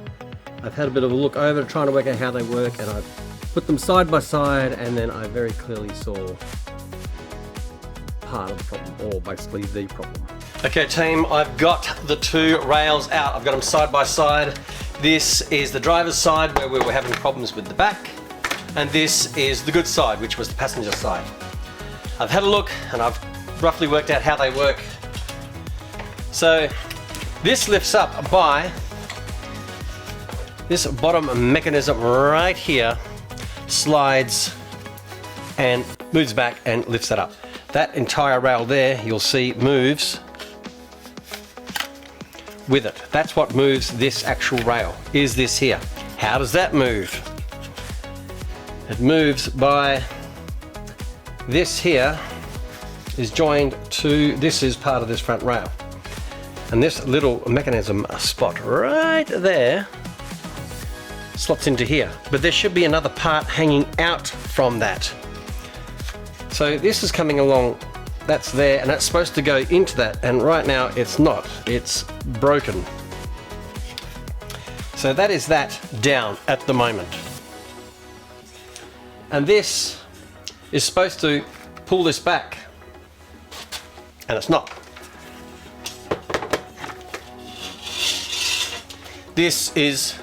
I've had a bit of a look over trying to work out how they work, and I've put them side by side, and then I very clearly saw part of the problem, or basically the problem. Okay team, I've got the 2 rails out. I've got them side by side. This is the driver's side where we were having problems with the back, and this is the good side, which was the passenger side. I've had a look and I've roughly worked out how they work. So this lifts up by this bottom mechanism right here, slides and moves back and lifts that up. That entire rail there, you'll see, moves with it. That's what moves this actual rail, is this here. How does that move? It moves by this here is joined to, this is part of this front rail. And this little mechanism spot right there slots into here. But there should be another part hanging out from that. So this is coming along, that's there, and that's supposed to go into that, and right now it's not, it's broken. So that is that down at the moment. And this is supposed to pull this back, and it's not. This is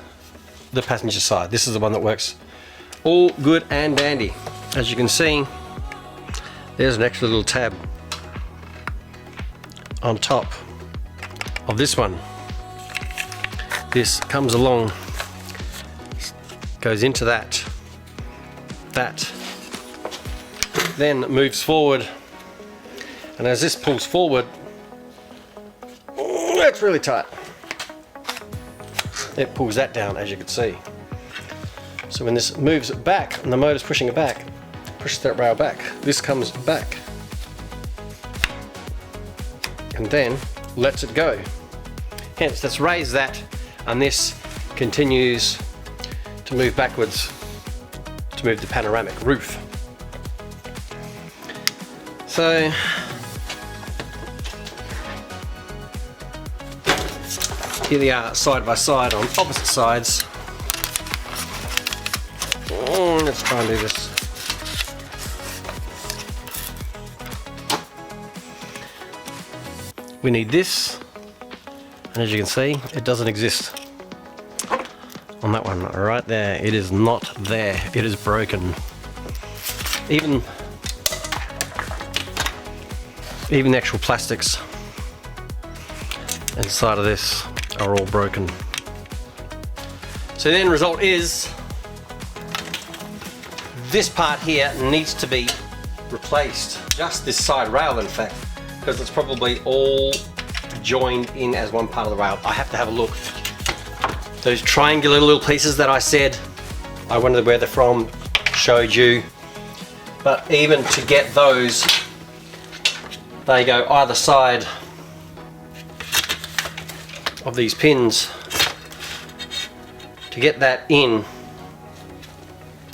the passenger side. This is the one that works all good and dandy. As you can see, there's an extra little tab on top of this one. This comes along, goes into that. That then moves forward, and as this pulls forward, that's really tight. It pulls that down, as you can see. So when this moves back and the motor's pushing it back, pushes that rail back, this comes back and then lets it go. Hence, let's raise that, and this continues to move backwards to move the panoramic roof. So here they are side by side on opposite sides. Let's try and do this. We need this, and as you can see, it doesn't exist on that one right there. It is not there. It is broken. Even the actual plastics inside of this are all broken. So the end result is this part here needs to be replaced. Just this side rail, in fact, because it's probably all joined in as one part of the rail. I have to have a look. Those triangular little pieces that I said I wondered where they're from, showed you. But even to get those, they go either side of these pins. To get that in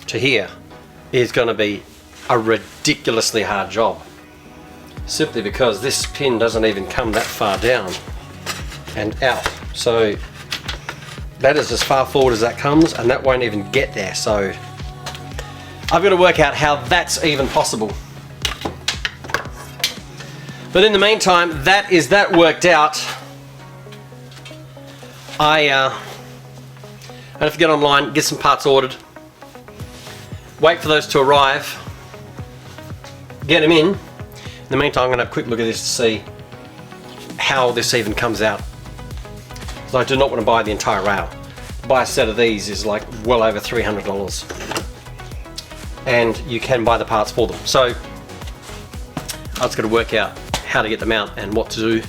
to here is going to be a ridiculously hard job. Simply because this pin doesn't even come that far down and out. So that is as far forward as that comes, and that won't even get there. So I've got to work out how that's even possible. But in the meantime, that worked out. I have to get online, get some parts ordered, wait for those to arrive, get them in. In the meantime, I'm going to have a quick look at this to see how this even comes out. So I do not want to buy the entire rail. To buy a set of these is like well over $300. And you can buy the parts for them. So I just got to work out how to get them out and what to do.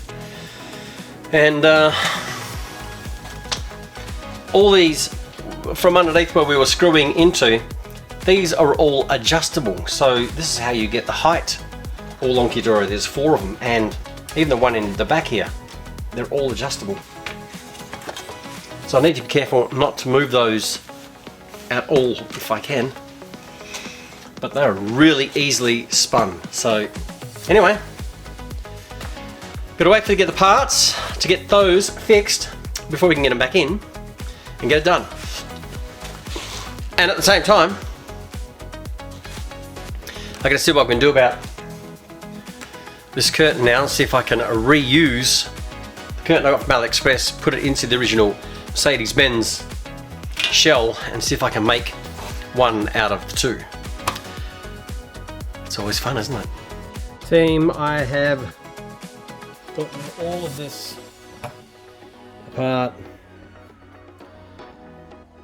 And all these from underneath where we were screwing into, these are all adjustable. So this is how you get the height all on Kidora. There's 4 of them, and even the one in the back here, they're all adjustable. So I need to be careful not to move those at all if I can. But they're really easily spun. So anyway, gotta wait to get the parts to get those fixed before we can get them back in and get it done. And at the same time, I gotta see what I can do about this curtain now and see if I can reuse the curtain I got from AliExpress, put it into the original Mercedes-Benz shell and see if I can make one out of the 2. It's always fun, isn't it? Team, I have gotten all of this apart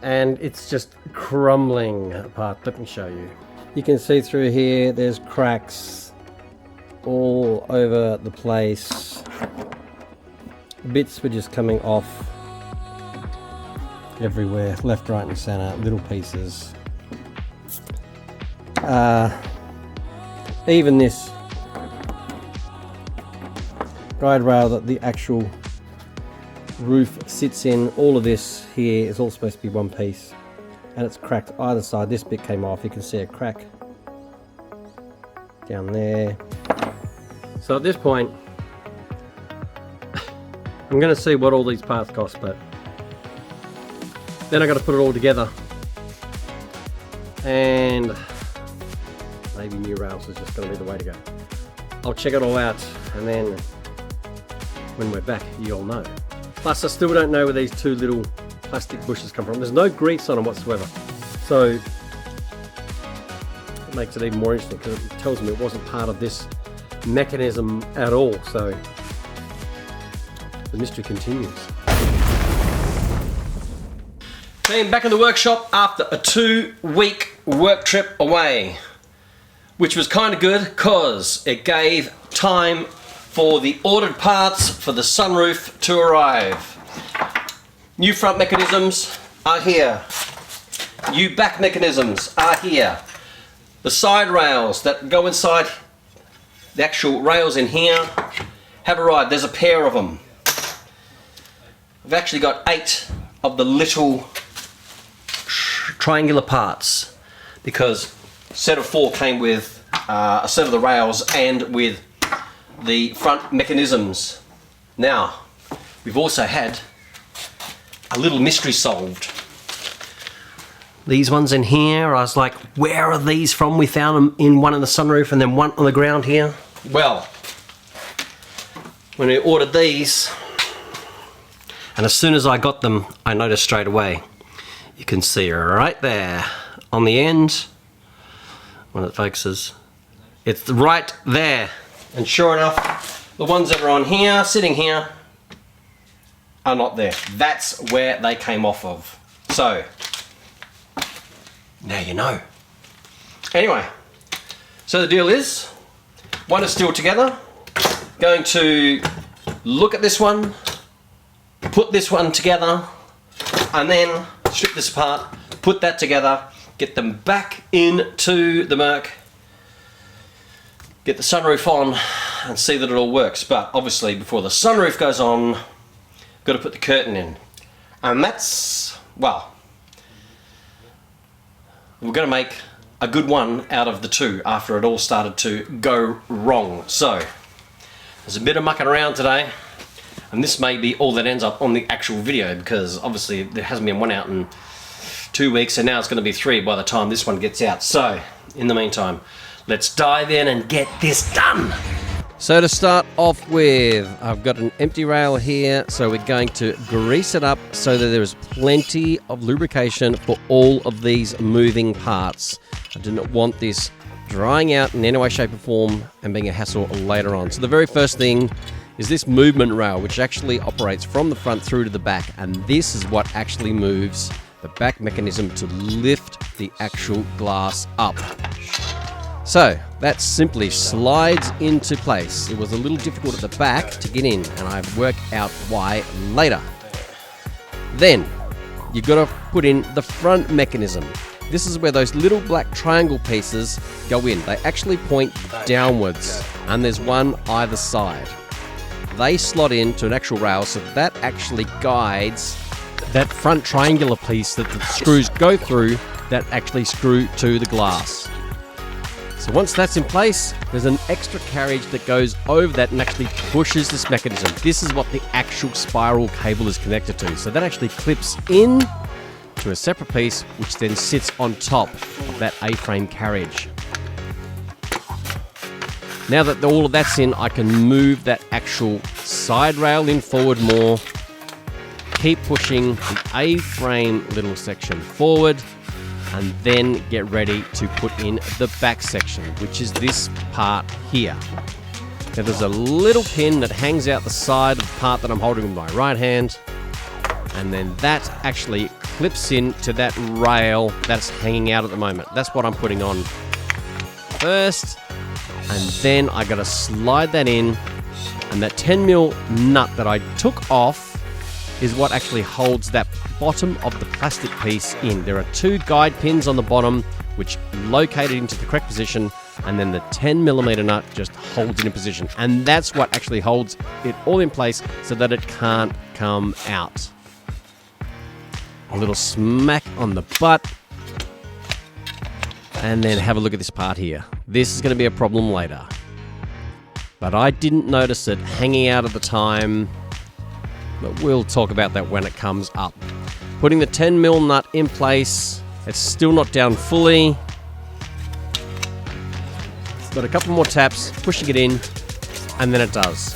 and it's just crumbling apart. Let me show you. You can see through here there's cracks all over the place. Bits were just coming off everywhere, left, right and center, little pieces. Even this guide rail that the actual roof sits in, all of this here is all supposed to be one piece, and it's cracked either side. This bit came off, you can see a crack down there. So at this point I'm going to see what all these parts cost, but then I got to put it all together, and maybe new rails is just going to be the way to go. I'll check it all out, and then when we're back you'll know. Plus I still don't know where these 2 little plastic bushes come from. There's no grease on them whatsoever, so it makes it even more interesting because it tells me it wasn't part of this mechanism at all. So the mystery continues. Team, back in the workshop after a 2-week work trip away, which was kind of good because it gave time for the ordered parts for the sunroof to arrive. New front mechanisms are here. New back mechanisms are here. The side rails that go inside the actual rails in here have arrived. There's a pair of them. I've actually got 8 of the little triangular parts because a set of 4 came with a set of the rails and with the front mechanisms. Now, we've also had a little mystery solved. These ones in here, I was like, where are these from? We found them in one in the sunroof and then one on the ground here. Well, when we ordered these, and as soon as I got them, I noticed straight away. You can see right there on the end, when it focuses, it's right there. And sure enough, the ones that are on here, sitting here, are not there. That's where they came off of. So, now you know. Anyway, so the deal is, one is still together. Going to look at this one, put this one together, and then strip this apart, put that together, get them back into the Merc, get the sunroof on, and see that it all works. But obviously, before the sunroof goes on, got to put the curtain in. And that's, well, we're going to make a good one out of the two after it all started to go wrong. So, there's a bit of mucking around today, and this may be all that ends up on the actual video, because obviously there hasn't been one out in 2 weeks, and now it's going to be 3 by the time this one gets out. So, in the meantime, let's dive in and get this done. So to start off with, I've got an empty rail here, so we're going to grease it up so that there is plenty of lubrication for all of these moving parts. I do not want this drying out in any way, shape or form and being a hassle later on. So the very first thing is this movement rail, which actually operates from the front through to the back, and this is what actually moves the back mechanism to lift the actual glass up. So that simply slides into place. It was a little difficult at the back to get in, and I've worked out why later. Then you've got to put in the front mechanism. This is where those little black triangle pieces go in. They actually point downwards, and there's one either side. They slot into an actual rail, so that actually guides that front triangular piece that the screws go through that actually screw to the glass. So once that's in place, there's an extra carriage that goes over that and actually pushes this mechanism. This is what the actual spiral cable is connected to. So that actually clips in to a separate piece, which then sits on top of that A-frame carriage. Now that all of that's in, I can move that actual side rail in forward more, keep pushing the A-frame little section forward, and then get ready to put in the back section, which is this part here. Now there's a little pin that hangs out the side of the part that I'm holding with my right hand, and then that actually clips into that rail that's hanging out at the moment. That's what I'm putting on first, and then I gotta slide that in, and that 10mm nut that I took off is what actually holds that bottom of the plastic piece in. There are 2 guide pins on the bottom which locate it into the correct position, and then the 10mm nut just holds it in position, and that's what actually holds it all in place so that it can't come out. A little smack on the butt, and then have a look at this part here. This is going to be a problem later, but I didn't notice it hanging out at the time, but we'll talk about that when it comes up. Putting the 10mm nut in place. It's still not down fully. It's got a couple more taps, pushing it in, and then it does.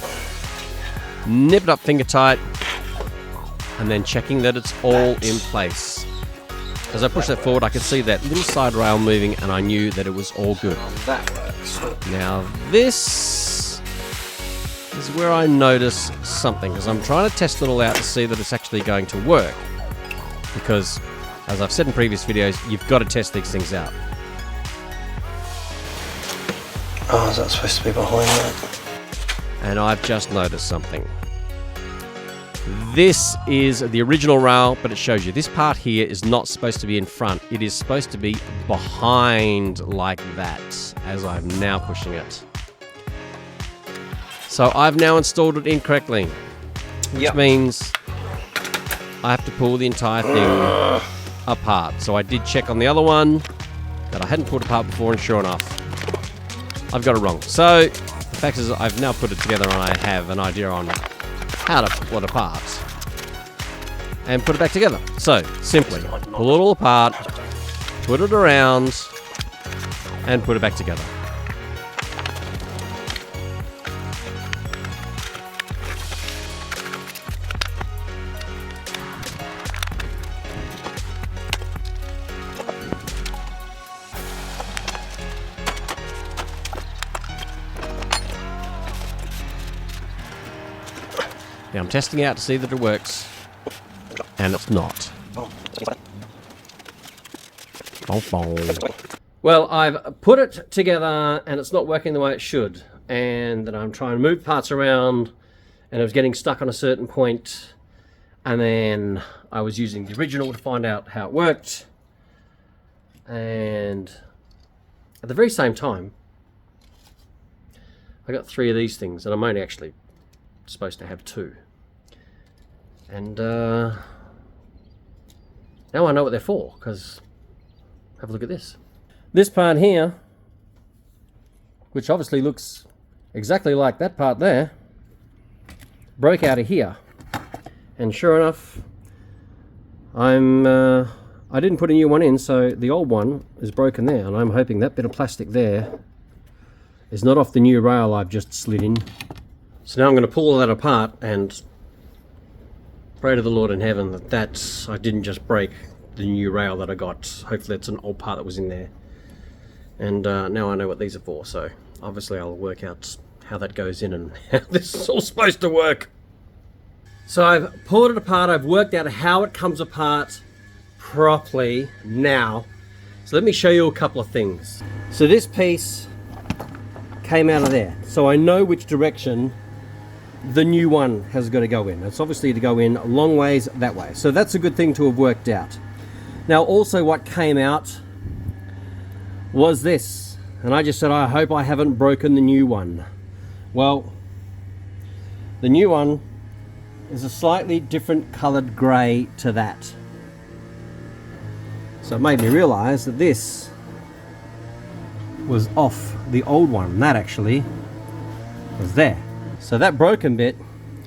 Nip it up finger tight, and then checking that it's all in place. As I push that forward, I could see that little side rail moving, and I knew that it was all good. That works. Now this is where I notice something, because I'm trying to test it all out to see that it's actually going to work. Because, as I've said in previous videos, you've got to test these things out. Oh, is that supposed to be behind that? And I've just noticed something. This is the original rail, but it shows you this part here is not supposed to be in front. It is supposed to be behind like that, as I'm now pushing it. So I've now installed it incorrectly, which means I have to pull the entire thing apart. So I did check on the other one that I hadn't pulled apart before, and sure enough, I've got it wrong. So the fact is I've now put it together, and I have an idea on how to pull it apart and put it back together. So simply pull it all apart, put it around, and put it back together. Now I'm testing out to see that it works, and it's not. Well, I've put it together and it's not working the way it should, and then I'm trying to move parts around and it was getting stuck on a certain point, and then I was using the original to find out how it worked, and at the very same time I got 3 of these things, and I'm only actually supposed to have 2. And now I know what they're for, because have a look at this. This part here, which obviously looks exactly like that part there, broke out of here. And sure enough, I didn't put a new one in, so the old one is broken there, and I'm hoping that bit of plastic there is not off the new rail I've just slid in. So now I'm going to pull all that apart and pray to the Lord in heaven that I didn't just break the new rail that I got. Hopefully it's an old part that was in there. And now I know what these are for, so obviously I'll work out how that goes in and how this is all supposed to work. So I've pulled it apart, I've worked out how it comes apart properly now. So let me show you a couple of things. So this piece came out of there, so I know which direction the new one has got to go in. It's obviously to go in a long ways that way, so that's a good thing to have worked out. Now also what came out was this, and I just said I hope I haven't broken the new one. Well, the new one is a slightly different coloured grey to that, so it made me realise that this was off the old one. That actually was there. So that broken bit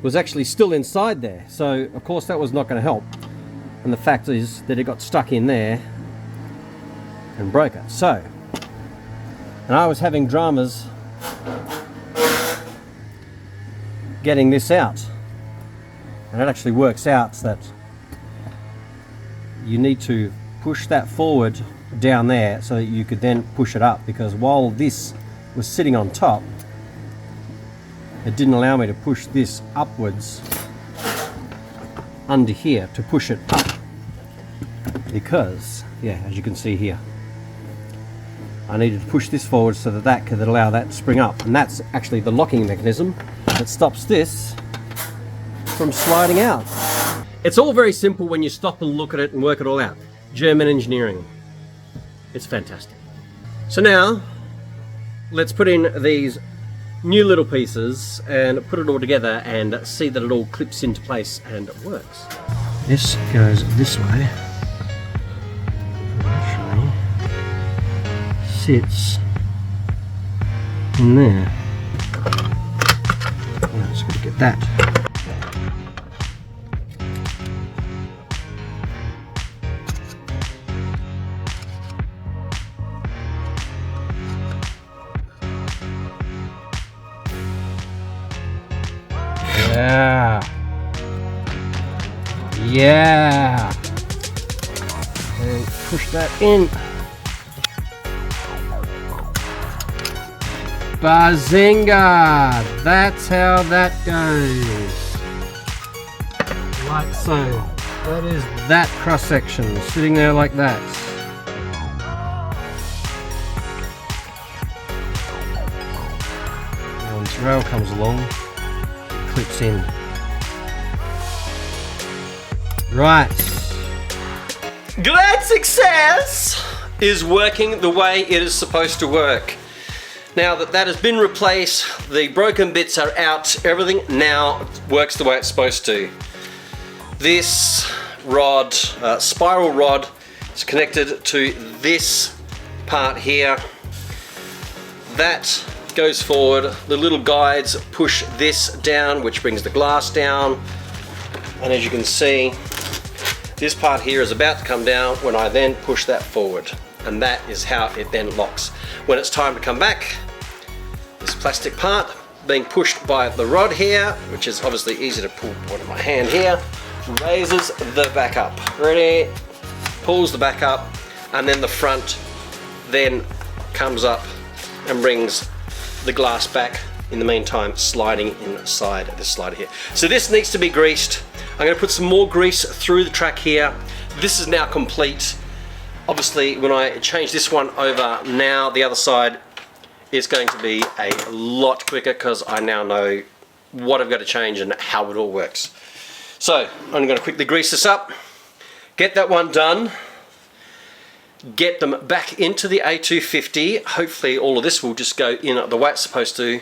was actually still inside there. So of course that was not going to help. And the fact is that it got stuck in there and broke it. So, and I was having dramas getting this out. And it actually works out that you need to push that forward down there so that you could then push it up, because while this was sitting on top, it didn't allow me to push this upwards under here to push it up, because, yeah, as you can see here, I needed to push this forward so that that could allow that to spring up, and that's actually the locking mechanism that stops this from sliding out. It's all very simple when you stop and look at it and work it all out. German engineering. It's fantastic. So now, let's put in these new little pieces and put it all together and see that it all clips into place and it works. This goes this way. It actually sits in there. Now just got to get that. Yeah. And push that in. Bazinga! That's how that goes. Like so. That is that cross section sitting there like that. And this rail comes along, clips in. Right. Glad success is working the way it is supposed to work. Now that that has been replaced, the broken bits are out, everything now works the way it's supposed to. This rod, spiral rod, is connected to this part here. That goes forward. The little guides push this down, which brings the glass down. And as you can see, this part here is about to come down when I then push that forward. and that is how it then locks. When it's time to come back, this plastic part being pushed by the rod here, which is obviously easy to pull out of my hand here, raises the back up. Ready? Pulls the back up, and then the front then comes up and brings the glass back, in the meantime sliding inside this slider here. So this needs to be greased. I'm going to put some more grease through the track here. This is now complete. Obviously when I change this one over now, the other side is going to be a lot quicker because I now know what I've got to change and how it all works. So I'm going to quickly grease this up, get that one done, get them back into the A250. Hopefully all of this will just go in the way it's supposed to.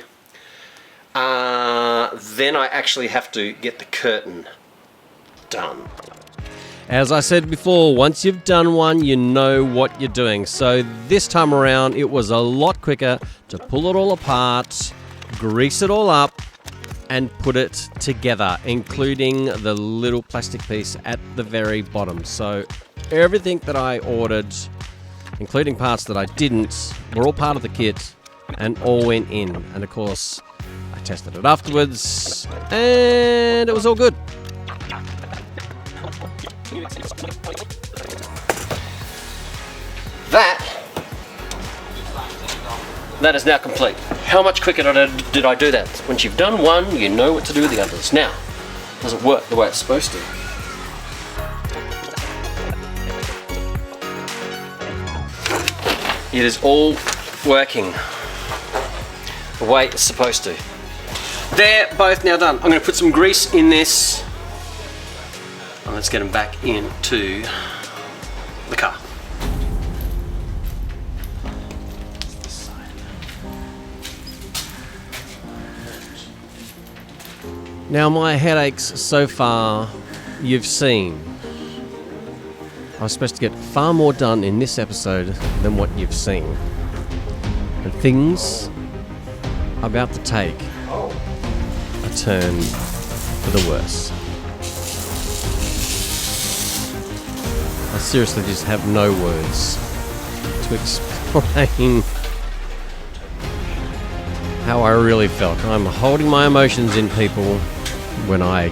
Then I actually have to get the curtain done. As I said before, once you've done one, you know what you're doing. So this time around, it was a lot quicker to pull it all apart, grease it all up, and put it together, including the little plastic piece at the very bottom. So everything that I ordered, including parts that I didn't, were all part of the kit and all went in. And of course, I tested it afterwards, and it was all good. That is now complete. How much quicker did I do that? Once you've done one, you know what to do with the others. Now, does it work the way it's supposed to? It is all working the way it's supposed to. They're both now done. I'm going to put some grease in this. And let's get them back into the car. Now my headaches so far, you've seen. I was supposed to get far more done in this episode than what you've seen. And things are about to take a turn for the worse. I seriously just have no words to explain how I really felt. I'm holding my emotions in, people, when I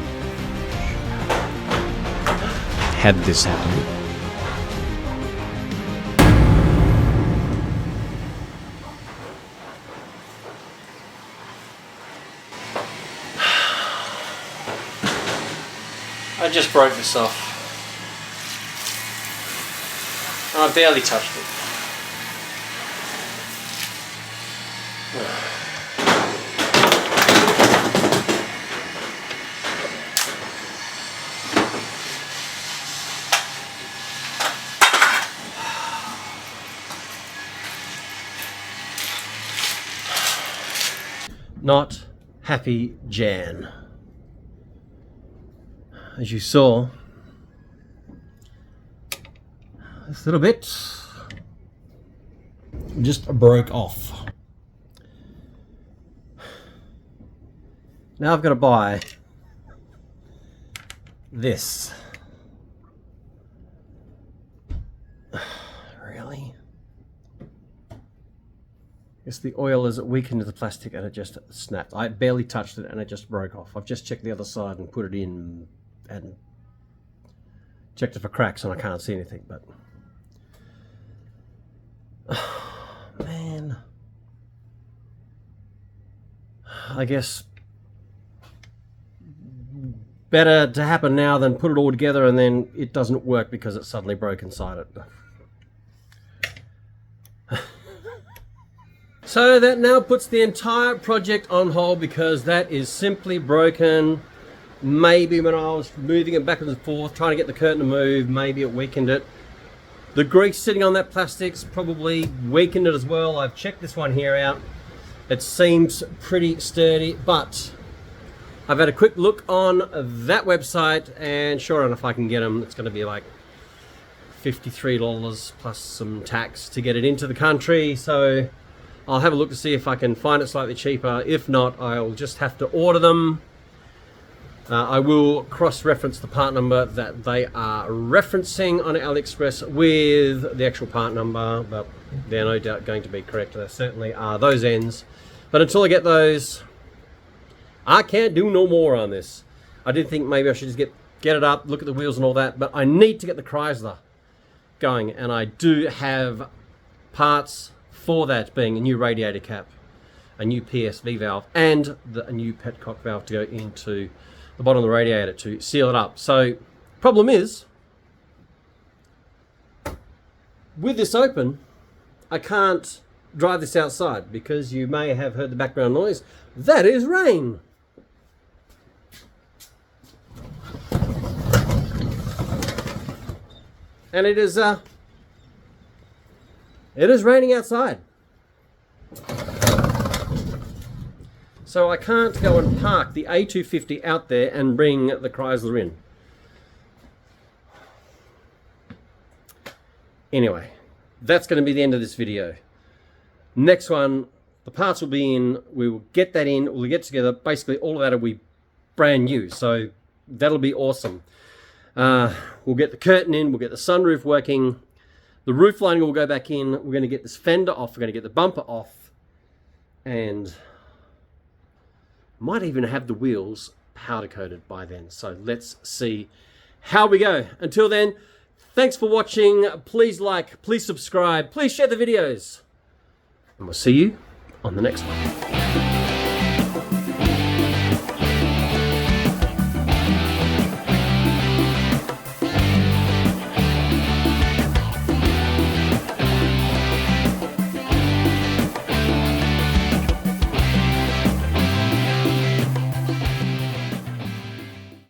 had this happen. I just broke this off. I barely touched it. Not happy Jan. As you saw, this little bit just broke off. Now I've got to buy this. Really? I guess the oil has weakened the plastic and it just snapped. I barely touched it and it just broke off. I've just checked the other side and put it in and checked it for cracks and I can't see anything, but man, I guess better to happen now than put it all together and then it doesn't work because it suddenly broke inside it. So that now puts the entire project on hold because that is simply broken. Maybe when I was moving it backwards and forth, trying to get the curtain to move, maybe it weakened it. The grease sitting on that plastic's probably weakened it as well. I've checked this one here out. It seems pretty sturdy, but I've had a quick look on that website and sure enough I can get them. It's going to be like $53 plus some tax to get it into the country. So I'll have a look to see if I can find it slightly cheaper. If not, I'll just have to order them I will cross-reference the part number that they are referencing on AliExpress with the actual part number, but they're no doubt going to be correct. There certainly are those ends. But until I get those, I can't do no more on this. I did think maybe I should just get it up, look at the wheels and all that, but I need to get the Chrysler going, and I do have parts for that, being a new radiator cap, a new PSV valve, and a new petcock valve to go into the bottom of the radiator to seal it up. So, problem is, with this open, I can't drive this outside because you may have heard the background noise. That is rain. And it is raining outside. So I can't go and park the A250 out there and bring the Chrysler in. Anyway, that's going to be the end of this video. Next one, the parts will be in, we will get that in, we'll get together, basically all of that will be brand new, so that'll be awesome. We'll get the curtain in, we'll get the sunroof working, the roof lining will go back in, we're going to get this fender off, we're going to get the bumper off, and might even have the wheels powder coated by then. So let's see how we go. Until then, thanks for watching. Please like, please subscribe, please share the videos. And we'll see you on the next one.